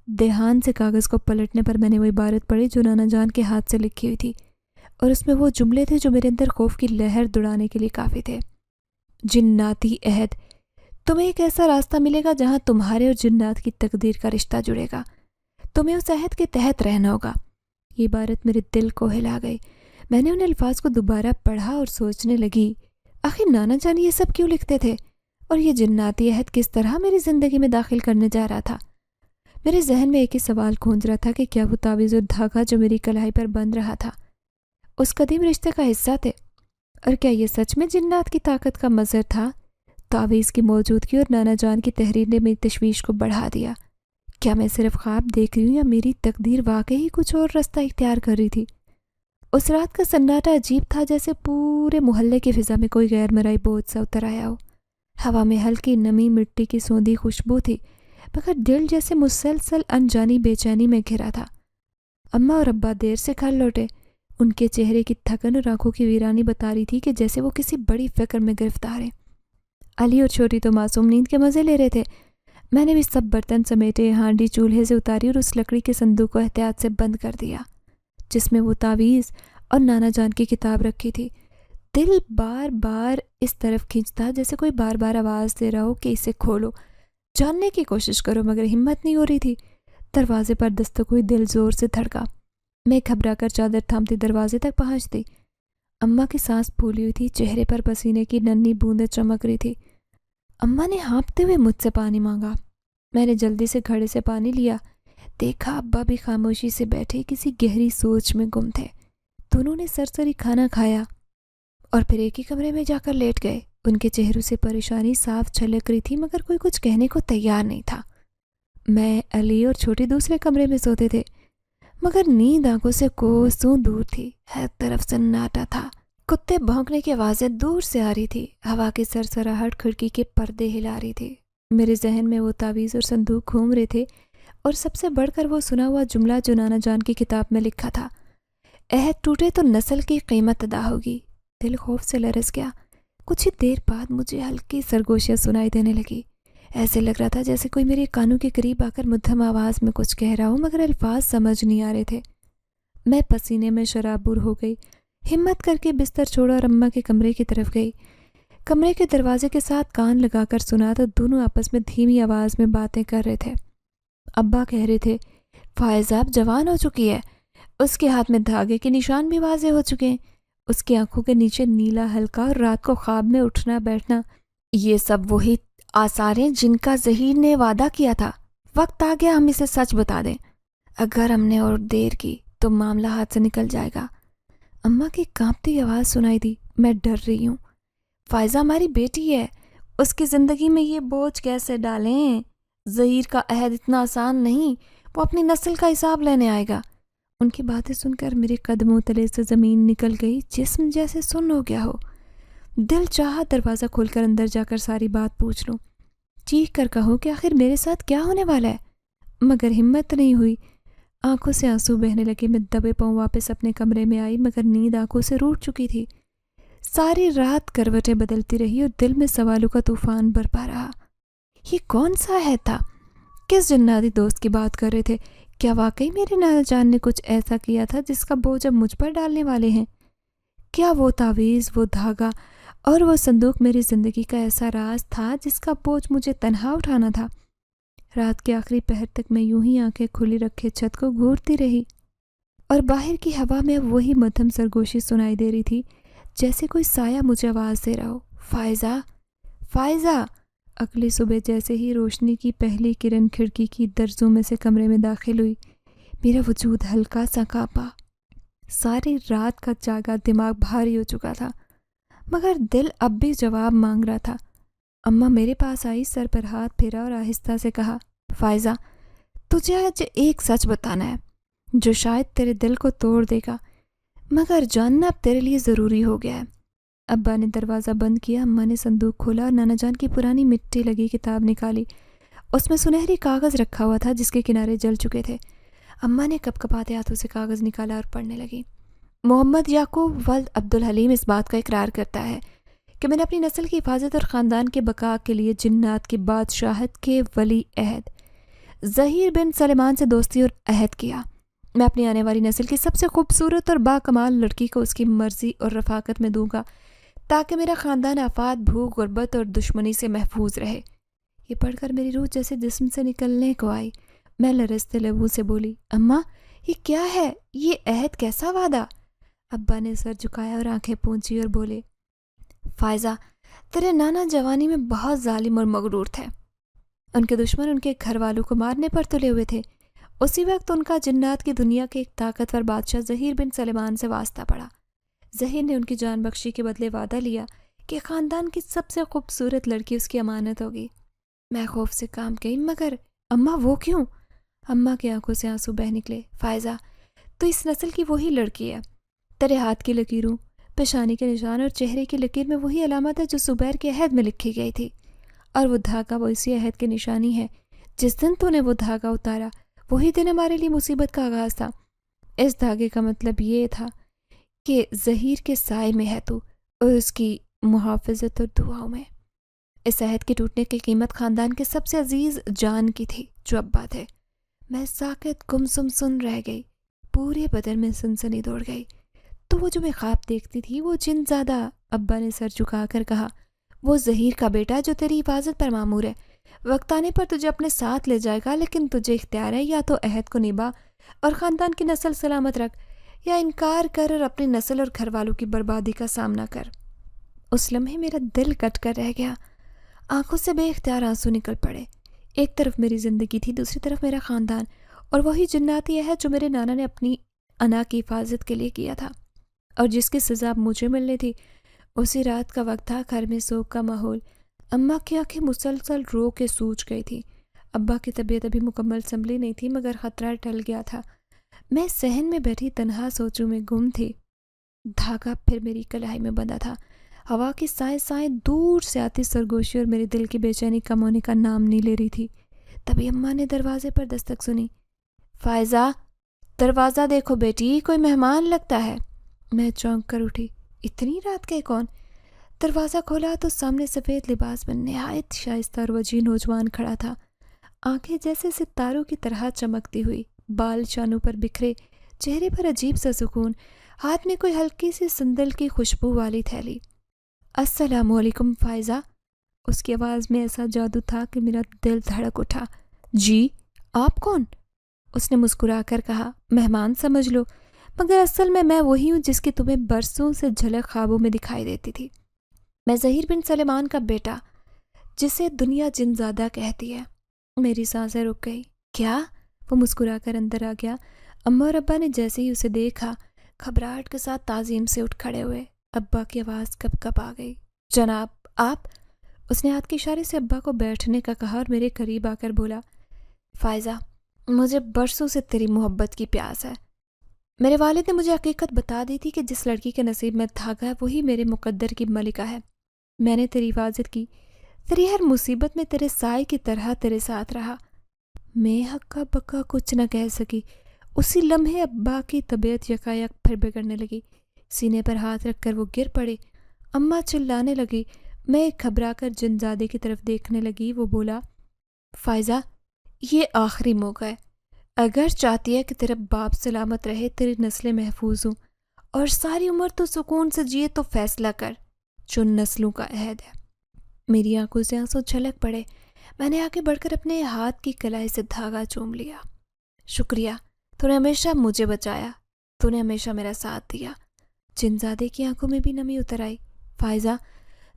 دھیان سے کاغذ کو پلٹنے پر میں نے وہ عبارت پڑھی جو نانا جان کے ہاتھ سے لکھی ہوئی تھی، اور اس میں وہ جملے تھے جو میرے اندر خوف کی لہر دوڑانے کے لیے کافی تھے۔ جناتی عہد، تمہیں ایک ایسا راستہ ملے گا جہاں تمہارے اور جنات کی تقدیر کا رشتہ جڑے گا، تمہیں اس عہد کے تحت رہنا ہوگا۔ یہ عبارت میرے دل کو ہلا گئی۔ میں نے ان الفاظ کو دوبارہ پڑھا اور سوچنے لگی، آخر نانا جان یہ سب کیوں لکھتے تھے، اور یہ جناتی عہد کس طرح میری زندگی میں داخل کرنے جا رہا تھا۔ میرے ذہن میں ایک ہی سوال گونج رہا تھا کہ کیا وہ تعویذ اور دھاگا جو میری کلائی پر بندھ رہا تھا اس قدیم رشتے کا حصہ تھے، اور کیا یہ سچ میں جنات کی طاقت کا مظہر تھا۔ تعویذ کی موجودگی اور نانا جان کی تحریر نے میری تشویش کو بڑھا دیا۔ کیا میں صرف خواب دیکھ رہی ہوں یا میری تقدیر واقعی کچھ اور راستہ اختیار کر رہی تھی؟ اس رات کا سناٹا عجیب تھا، جیسے پورے محلے کی فضا میں کوئی غیر مرئی بوجھ سا اتر آیا ہو۔ ہوا میں ہلکی نمی، مٹی کی سوندھی خوشبو تھی، مگر دل جیسے مسلسل انجانی بے چینی میں گھرا تھا۔ اماں اور ابا دیر سے گھر لوٹے۔ ان کے چہرے کی تھکن اور آنکھوں کی ویرانی بتا رہی تھی کہ جیسے وہ کسی بڑی فکر میں گرفتار ہیں۔ علی اور چھوٹی تو معصوم نیند کے مزے لے رہے تھے۔ میں نے بھی سب برتن سمیٹے، ہانڈی چولہے سے اتاری اور اس لکڑی کے صندوق کو احتیاط سے بند کر دیا جس میں وہ تعویذ اور نانا جان کی کتاب رکھی تھی۔ دل بار بار اس طرف کھینچتا جیسے کوئی بار بار آواز دے رہا ہو کہ اسے کھولو، جاننے کی کوشش کرو، مگر ہمت نہیں ہو رہی تھی۔ دروازے پر دستک ہوئی، دل زور سے دھڑکا۔ میں گھبرا کر چادر تھامتی دروازے تک پہنچتی۔ اماں کی سانس پھولی ہوئی تھی، چہرے پر پسینے کی ننھی بوندیں چمک رہی تھی۔ اماں نے ہانپتے ہوئے مجھ سے پانی مانگا۔ میں نے جلدی سے گھڑے سے پانی لیا۔ دیکھا ابا بھی خاموشی سے بیٹھے کسی گہری سوچ میں گم تھے۔ دونوں نے سرسری کھانا کھایا اور پھر ایک ہی کمرے میں جا کر لیٹ گئے۔ ان کے چہروں سے پریشانی صاف چھلک رہی تھی، مگر کوئی کچھ کہنے کو تیار نہیں تھا۔ میں، علی اور چھوٹی دوسرے کمرے میں سوتے تھے، مگر نیند آنکھوں سے کوسوں دور تھی۔ ہر طرف سناٹا تھا۔ کتے بھونکنے کی آوازیں دور سے آ رہی تھی، ہوا کی سرسراہٹ کھڑکی کے پردے ہلا رہی تھی۔ میرے ذہن میں وہ تعویذ اور صندوق گھوم رہے تھے، اور سب سے بڑھ کر وہ سنا ہوا جملہ جو نانا جان کی کتاب میں لکھا تھا، عہد ٹوٹے تو نسل کی قیمت ادا ہوگی۔ دل خوف سے لرز گیا۔ کچھ ہی دیر بعد مجھے ہلکی سرگوشیاں سنائی دینے لگی۔ ایسے لگ رہا تھا جیسے کوئی میرے کانوں کے قریب آ کر مدھم آواز میں کچھ کہہ رہا ہو، مگر الفاظ سمجھ نہیں آ رہے تھے۔ میں پسینے میں شرابور ہو گئی، ہمت کر کے بستر چھوڑا اور اماں کے کمرے کی طرف گئی۔ کمرے کے دروازے کے ساتھ کان لگا کر سنا تو دونوں آپس میں دھیمی آواز میں باتیں کر رہے تھے۔ ابا کہہ رہے تھے، فائزہ اب جوان ہو چکی ہے، اس کے ہاتھ میں دھاگے کے نشان بھی واضح ہو چکے ہیں، اس کی آنکھوں کے نیچے نیلا ہلکا، اور رات کو خواب میں اٹھنا بیٹھنا، یہ سب وہی آثار ہیں جن کا ظہیر نے وعدہ کیا تھا۔ وقت آ گیا ہم اسے سچ بتا دیں، اگر ہم نے اور دیر کی تو معاملہ ہاتھ سے نکل جائے گا۔ اماں کی کانپتی آواز سنائی دی، میں ڈر رہی ہوں۔ فائزہ ہماری بیٹی ہے، اس کی زندگی میں یہ بوجھ کیسے ڈالیں؟ ظہیر کا عہد اتنا آسان نہیں، وہ اپنی نسل کا حساب لینے آئے گا۔ ان کی باتیں سن کر میرے قدموں تلے سے زمین نکل گئی، جسم جیسے سن ہو گیا ہو۔ دل چاہا دروازہ کھول کر اندر جا کر ساری بات پوچھ لوں، چیخ کر کہوں کہ آخر میرے ساتھ کیا ہونے والا ہے، مگر ہمت نہیں ہوئی۔ آنکھوں سے آنسو بہنے لگے۔ میں دبے پاؤں واپس اپنے کمرے میں آئی، مگر نیند آنکھوں سے روٹ چکی تھی۔ ساری رات کروٹیں بدلتی رہی اور دل میں سوالوں کا طوفان برپا رہا۔ یہ کون سا عہد تھا؟ کس جناتی دوست کی بات کر رہے تھے؟ کیا واقعی میرے نانا جان نے کچھ ایسا کیا تھا جس کا بوجھ اب مجھ پر ڈالنے والے ہیں؟ کیا وہ تعویذ، وہ دھاگا اور وہ صندوق میری زندگی کا ایسا راز تھا جس کا بوجھ مجھے تنہا اٹھانا تھا؟ رات کے آخری پہر تک میں یوں ہی آنکھیں کھلی رکھے چھت کو گھورتی رہی، اور باہر کی ہوا میں وہی مدھم سرگوشی سنائی دے رہی تھی، جیسے کوئی سایہ مجھے آواز دے رہا ہو، فائزہ، فائزہ۔ اگلی صبح جیسے ہی روشنی کی پہلی کرن کھڑکی کی درزوں میں سے کمرے میں داخل ہوئی، میرا وجود ہلکا سا کانپا۔ ساری رات کا جاگا دماغ بھاری ہو چکا تھا، مگر دل اب بھی جواب مانگ رہا تھا۔ اماں میرے پاس آئی، سر پر ہاتھ پھیرا اور آہستہ سے کہا، فائزہ، تجھے آج ایک سچ بتانا ہے جو شاید تیرے دل کو توڑ دے گا، مگر جاننا اب تیرے لیے ضروری ہو گیا ہے۔ ابا نے دروازہ بند کیا، اماں نے صندوق کھولا اور نانا جان کی پرانی مٹی لگی کتاب نکالی۔ اس میں سنہری کاغذ رکھا ہوا تھا جس کے کنارے جل چکے تھے۔ اماں نے کپ کپاتے ہاتھوں سے کاغذ نکالا اور پڑھنے لگی۔ محمد یعقوب ولد عبدالحلیم اس بات کا اقرار کرتا ہے کہ میں نے اپنی نسل کی حفاظت اور خاندان کے بقا کے لیے جنات کی بادشاہت کے ولی عہد ظہیر بن سلیمان سے دوستی اور عہد کیا۔ میں اپنی آنے والی نسل کی سب سے خوبصورت اور باکمال لڑکی کو اس کی مرضی اور رفاقت میں دوں گا تاکہ میرا خاندان آفات، بھوک، غربت اور دشمنی سے محفوظ رہے۔ یہ پڑھ کر میری روح جیسے جسم سے نکلنے کو آئی۔ میں لرزتے لبوں سے بولی، اماں یہ کیا ہے؟ یہ عہد کیسا وعدہ؟ ابا نے سر جھکایا اور آنکھیں پونچھی اور بولے، فائزہ تیرے نانا جوانی میں بہت ظالم اور مغرور تھے۔ ان کے دشمن ان کے گھر والوں کو مارنے پر تلے ہوئے تھے۔ اسی وقت ان کا جنات کی دنیا کے ایک طاقتور بادشاہ ظہیر بن سلیمان سے واسطہ پڑا۔ ظہیر نے ان کی جان بخشی کے بدلے وعدہ لیا کہ خاندان کی سب سے خوبصورت لڑکی اس کی امانت ہوگی۔ میں خوف سے کانپ گئی، مگر اماں وہ کیوں؟ اماں کی آنکھوں سے آنسو بہہ نکلے۔ فائزہ تو اس نسل کی وہی لڑکی ہے۔ تیرے ہاتھ کی لکیروں، پیشانی کے نشان اور چہرے کی لکیر میں وہی علامت ہے جو زبیر کے عہد میں لکھی گئی تھی، اور وہ دھاگا وہ اسی عہد کی نشانی ہے۔ جس دن تو نے وہ دھاگا اتارا وہی دن ہمارے لیے مصیبت کا آغاز تھا۔ اس دھاگے کا مطلب یہ تھا کہ ظہیر کے سائے میں ہے تو، اور اس کی محافظت اور دعاؤں میں۔ اس عہد کے ٹوٹنے کی قیمت خاندان کے سب سے عزیز جان کی تھی جو ابا تھے۔ میں ساکت گمسم سن رہ گئی، پورے بدن میں سنسنی دوڑ گئی۔ تو وہ جو میں خواب دیکھتی تھی وہ جن زادہ؟ ابا نے سر جھکا کر کہا، وہ ظہیر کا بیٹا جو تیری حفاظت پر مامور ہے۔ وقت آنے پر تجھے اپنے ساتھ لے جائے گا، لیکن تجھے اختیار ہے، یا تو عہد کو نبھا اور خاندان کی نسل سلامت رکھ، یا انکار کر اور اپنی نسل اور گھر والوں کی بربادی کا سامنا کر۔ اس لمحے میرا دل کٹ کر رہ گیا، آنکھوں سے بے اختیار آنسو نکل پڑے۔ ایک طرف میری زندگی تھی، دوسری طرف میرا خاندان، اور وہی جناتی عہد جو میرے نانا نے اپنی انا کی حفاظت کے لیے کیا تھا، اور جس کی سزا اب مجھے ملنی تھی۔ اسی رات کا وقت تھا، گھر میں سوگ کا ماحول۔ اماں کی آنکھیں مسلسل رو کے سوج گئی تھی۔ ابا کی طبیعت ابھی مکمل سنبھلی نہیں تھی، مگر خطرہ ٹل گیا تھا۔ میں صحن میں بیٹھی تنہا سوچوں میں گم تھی۔ دھاگا پھر میری کلائی میں بندھا تھا۔ ہوا کی سائیں سائیں دور سے آتی سرگوشی اور میرے دل کی بے چینی کم ہونے کا نام نہیں لے رہی تھی۔ تبھی اماں نے دروازے پر دستک سنی۔ فائزہ دروازہ دیکھو بیٹی، کوئی مہمان لگتا ہے۔ میں چونک کر اٹھی، اتنی رات کے کون؟ دروازہ کھولا تو سامنے سفید لباس میں نہایت شائستہ اور وجیح نوجوان کھڑا تھا، آنکھیں جیسے ستاروں کی طرح چمکتی ہوئی، بال شانوں پر بکھرے، چہرے پر عجیب سا سکون، ہاتھ میں کوئی ہلکی سی سندل کی خوشبو والی تھیلی۔ السلام علیکم فائزہ۔ اس کی آواز میں ایسا جادو تھا کہ میرا دل دھڑک اٹھا۔ جی آپ کون؟ اس نے مسکرا کر کہا، مہمان سمجھ لو، مگر اصل میں وہی ہوں جس کی تمہیں برسوں سے جھلک خوابوں میں دکھائی دیتی تھی۔ میں ظہیر بن سلیمان کا بیٹا، جسے دنیا جن زادہ کہتی ہے۔ میری سانسیں رک گئی۔ کیا؟ وہ مسکرا کر اندر آ گیا۔ اماں اور ابا نے جیسے ہی اسے دیکھا گھبراہٹ کے ساتھ تعظیم سے اٹھ کھڑے ہوئے۔ ابا کی آواز کب کب آ گئی، جناب آپ؟ اس نے ہاتھ کے اشارے سے ابا کو بیٹھنے کا کہا اور میرے قریب آ کر بولا، فائزہ مجھے برسوں سے تیری محبت کی پیاس ہے۔ میرے والد نے مجھے حقیقت بتا دی تھی کہ جس لڑکی کے نصیب میں دھاگا ہے وہی میرے مقدر کی ملکہ ہے۔ میں نے تیری حفاظت کی، تیری ہر مصیبت میں تیرے سائے کی طرح تیرے ساتھ رہا۔ میں ہکا بکا کچھ نہ کہہ سکی۔ اسی لمحے ابا کی طبیعت یکایک پھر بگڑنے لگی، سینے پر ہاتھ رکھ کر وہ گر پڑے۔ اماں چلانے لگی۔ میں گھبرا کر جنزادے کی طرف دیکھنے لگی۔ وہ بولا، فائزہ یہ آخری موقع ہے، اگر چاہتی ہے کہ تیرا باپ سلامت رہے، تیری نسلیں محفوظ ہوں اور ساری عمر تو سکون سے جیے، تو فیصلہ کر جو نسلوں کا عہد ہے۔ میری آنکھوں سے آنسو چھلک پڑے۔ میں نے آگے بڑھ کر اپنے ہاتھ کی کلائی سے دھاگا چوم لیا۔ شکریہ، تو نے ہمیشہ مجھے بچایا، تو نے ہمیشہ میرا ساتھ دیا۔ جنزادے کی آنکھوں میں بھی نمی اتر آئی۔ فائزہ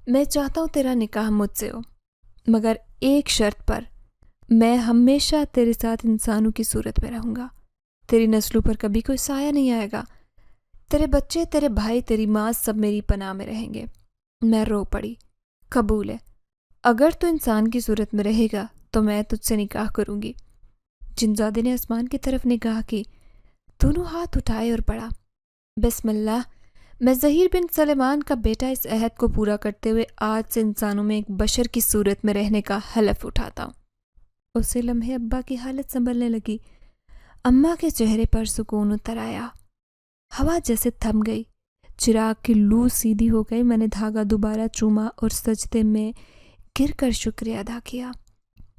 میں چاہتا ہوں تیرا نکاح مجھ سے ہو، مگر ایک شرط پر۔ میں ہمیشہ تیرے ساتھ انسانوں کی صورت میں رہوں گا، تیری نسلوں پر کبھی کوئی سایہ نہیں آئے گا، تیرے بچے، تیرے بھائی، تیری ماں سب میری پناہ میں رہیں گے۔ میں رو پڑی۔ قبول ہے، اگر تو انسان کی صورت میں رہے گا تو میں تجھ سے نکاح کروں گی۔ جنزادے نے آسمان کی طرف نگاہ کی، دونوں ہاتھ اٹھائے اور پڑھا، بسم اللہ، میں ظہیر بن سلیمان کا بیٹا اس عہد کو پورا کرتے ہوئے آج سے انسانوں میں ایک بشر کی صورت میں رہنے کا حلف اٹھاتا ہوں۔ اسی لمحے ابا کی حالت سنبھلنے لگی۔ اماں کے چہرے پر سکون اتر آیا۔ ہوا جیسے تھم گئی، چراغ کی لو سیدھی ہو گئی۔ میں نے دھاگا دوبارہ چوما اور سجدے میں گر کر شکریہ ادا کیا۔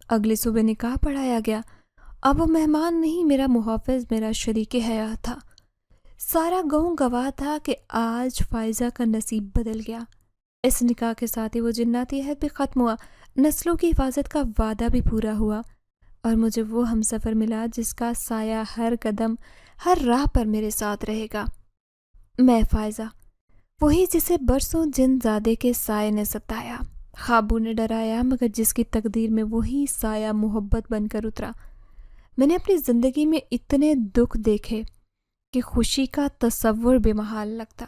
اگلے صبح نکاح پڑھایا گیا اب وہ مہمان نہیں، میرا محافظ، میرا شریک حیات تھا۔ سارا گاؤں گواہ تھا کہ آج فائزہ کا نصیب بدل گیا۔ اس نکاح کے ساتھ ہی وہ جناتی عہد بھی ختم ہوا، نسلوں کی حفاظت کا وعدہ بھی پورا ہوا، اور مجھے وہ ہمسفر ملا جس کا سایہ ہر قدم، ہر راہ پر میرے ساتھ رہے گا۔ میں فائزہ، وہی جسے برسوں جن زادے کے سائے نے ستایا، خوابوں نے ڈرایا، مگر جس کی تقدیر میں وہی سایہ محبت بن کر اترا۔ میں نے اپنی زندگی میں اتنے دکھ دیکھے کہ خوشی کا تصور بے محال لگتا۔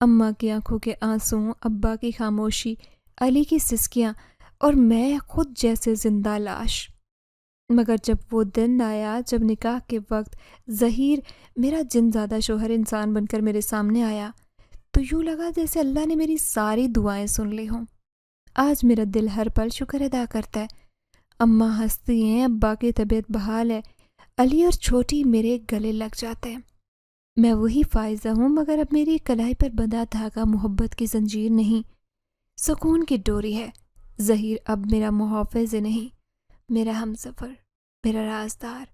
اماں کی آنکھوں کے آنسوں، ابا کی خاموشی، علی کی سسکیاں، اور میں خود جیسے زندہ لاش۔ مگر جب وہ دن آیا جب نکاح کے وقت ظہیر، میرا جن زادہ شوہر، انسان بن کر میرے سامنے آیا، تو یوں لگا جیسے اللہ نے میری ساری دعائیں سن لی ہوں۔ آج میرا دل ہر پل شکر ادا کرتا ہے۔ اماں ہنستی ہیں، ابا کی طبیعت بحال ہے، علی اور چھوٹی میرے گلے لگ جاتے ہیں۔ میں وہی فائزہ ہوں، مگر اب میری کلائی پر بندھا دھاگا محبت کی زنجیر نہیں، سکون کی ڈوری ہے۔ ظہیر اب میرا محافظ نہیں، میرا ہمسفر، میرا رازدار،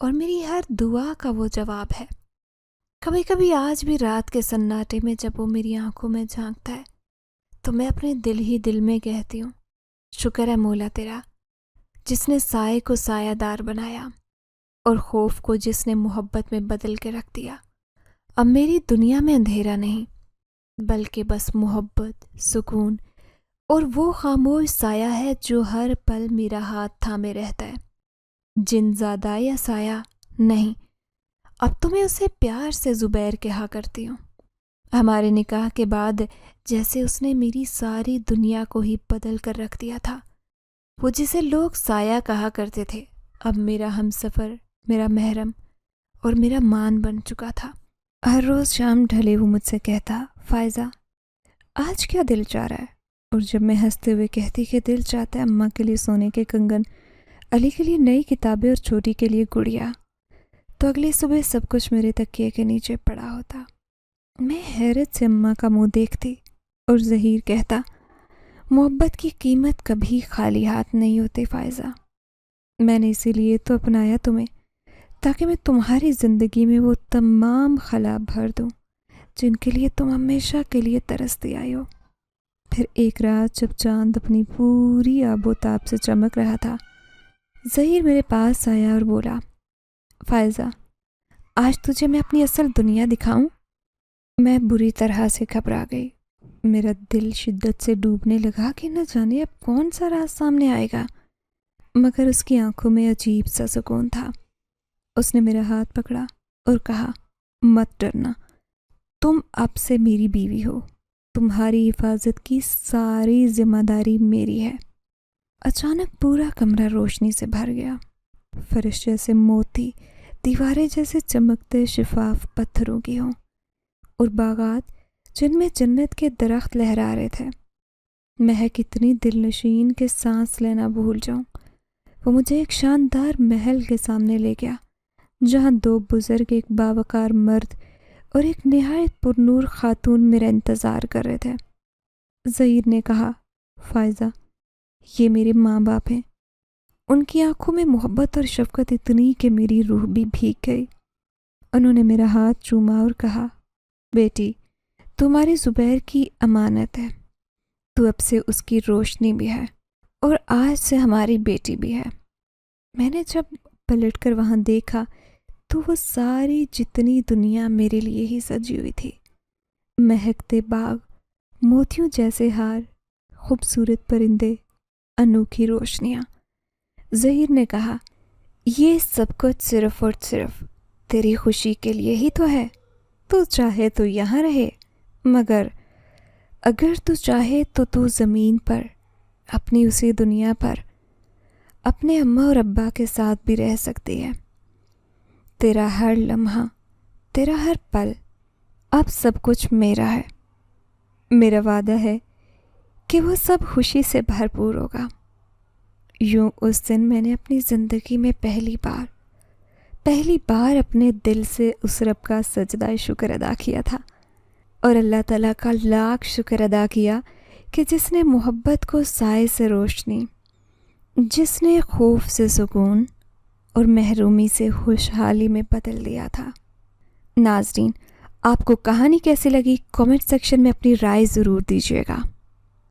اور میری ہر دعا کا وہ جواب ہے۔ کبھی کبھی آج بھی رات کے سناٹے میں جب وہ میری آنکھوں میں جھانکتا ہے تو میں اپنے دل ہی دل میں کہتی ہوں، شکر ہے مولا تیرا، جس نے سائے کو سایہ دار بنایا اور خوف کو جس نے محبت میں بدل کے رکھ دیا۔ اب میری دنیا میں اندھیرا نہیں، بلکہ بس محبت، سکون، اور وہ خاموش سایہ ہے جو ہر پل میرا ہاتھ تھامے رہتا ہے۔ جن زادہ یا سایہ نہیں، اب تو میں اسے پیار سے زبیر کہا کرتی ہوں۔ ہمارے نکاح کے بعد جیسے اس نے میری ساری دنیا کو ہی بدل کر رکھ دیا تھا۔ وہ جسے لوگ سایہ کہا کرتے تھے، اب میرا ہمسفر، میرا محرم اور میرا مان بن چکا تھا۔ ہر روز شام ڈھلے وہ مجھ سے کہتا، فائزہ آج کیا دل چاہ رہا ہے؟ اور جب میں ہنستے ہوئے کہتی کہ دل چاہتا ہے اماں کے لیے سونے کے کنگن، علی کے لیے نئی کتابیں اور چھوٹی کے لیے گڑیا، تو اگلی صبح سب کچھ میرے تکیے کے نیچے پڑا ہوتا۔ میں حیرت سے اماں کا منہ دیکھتی اور ظہیر کہتا، محبت کی قیمت کبھی خالی ہاتھ نہیں ہوتی فائزہ۔ میں نے اسی لیے تو اپنایا تمہیں، تاکہ میں تمہاری زندگی میں وہ تمام خلا بھر دوں جن کے لیے تم ہمیشہ کے لیے ترستی آئی ہو۔ پھر ایک رات جب چاند اپنی پوری آب و تاب سے چمک رہا تھا، ظہیر میرے پاس آیا اور بولا، فائزہ آج تجھے میں اپنی اصل دنیا دکھاؤں؟ میں بری طرح سے گھبرا گئی۔ میرا دل شدت سے ڈوبنے لگا کہ نہ جانے اب کون سا راز سامنے آئے گا، مگر اس کی آنکھوں میں عجیب سا سکون تھا۔ اس نے میرا ہاتھ پکڑا اور کہا، مت ڈرنا، تم اب سے میری بیوی ہو، تمہاری حفاظت کی ساری ذمہ داری میری ہے۔ اچانک پورا کمرہ روشنی سے بھر گیا، فرش جیسے موتی، دیواریں جیسے چمکتے شفاف پتھروں کی ہوں، اور باغات جن میں جنت کے درخت لہرا رہے تھے۔ مہک اتنی دل نشین کہ سانس لینا بھول جاؤں۔ وہ مجھے ایک شاندار محل کے سامنے لے گیا، جہاں دو بزرگ، ایک باوقار مرد اور ایک نہایت پرنور خاتون میرا انتظار کر رہے تھے۔ ظہیر نے کہا، فائزہ یہ میرے ماں باپ ہیں۔ ان کی آنکھوں میں محبت اور شفقت اتنی کہ میری روح بھی بھیگ گئی۔ انہوں نے میرا ہاتھ چوما اور کہا، بیٹی تمہاری زبیر کی امانت ہے، تو اب سے اس کی روشنی بھی ہے اور آج سے ہماری بیٹی بھی ہے۔ میں نے جب پلٹ کر وہاں دیکھا تو وہ ساری جتنی دنیا میرے لیے ہی سجی ہوئی تھی، مہکتے باغ، موتیوں جیسے ہار، خوبصورت پرندے، انوکھی روشنیاں۔ ظہیر نے کہا، یہ سب کچھ صرف اور صرف تیری خوشی کے لیے ہی تو ہے۔ تو چاہے تو یہاں رہے، مگر اگر تو چاہے تو زمین پر، اپنی اسی دنیا پر، اپنے اماں اور ابا کے ساتھ بھی رہ سکتی ہے۔ تیرا ہر لمحہ، تیرا ہر پل، اب سب کچھ میرا ہے۔ میرا وعدہ ہے کہ وہ سب خوشی سے بھرپور ہوگا۔ یوں اس دن میں نے اپنی زندگی میں پہلی بار اپنے دل سے اس رب کا سجدہ شکر ادا کیا تھا، اور اللہ تعالیٰ کا لاکھ شکر ادا کیا کہ جس نے محبت کو سائے سے روشنی، جس نے خوف سے سکون اور محرومی سے خوشحالی میں بدل دیا تھا۔ ناظرین، آپ کو کہانی کیسی لگی؟ کامنٹ سیکشن میں اپنی رائے ضرور دیجیے گا۔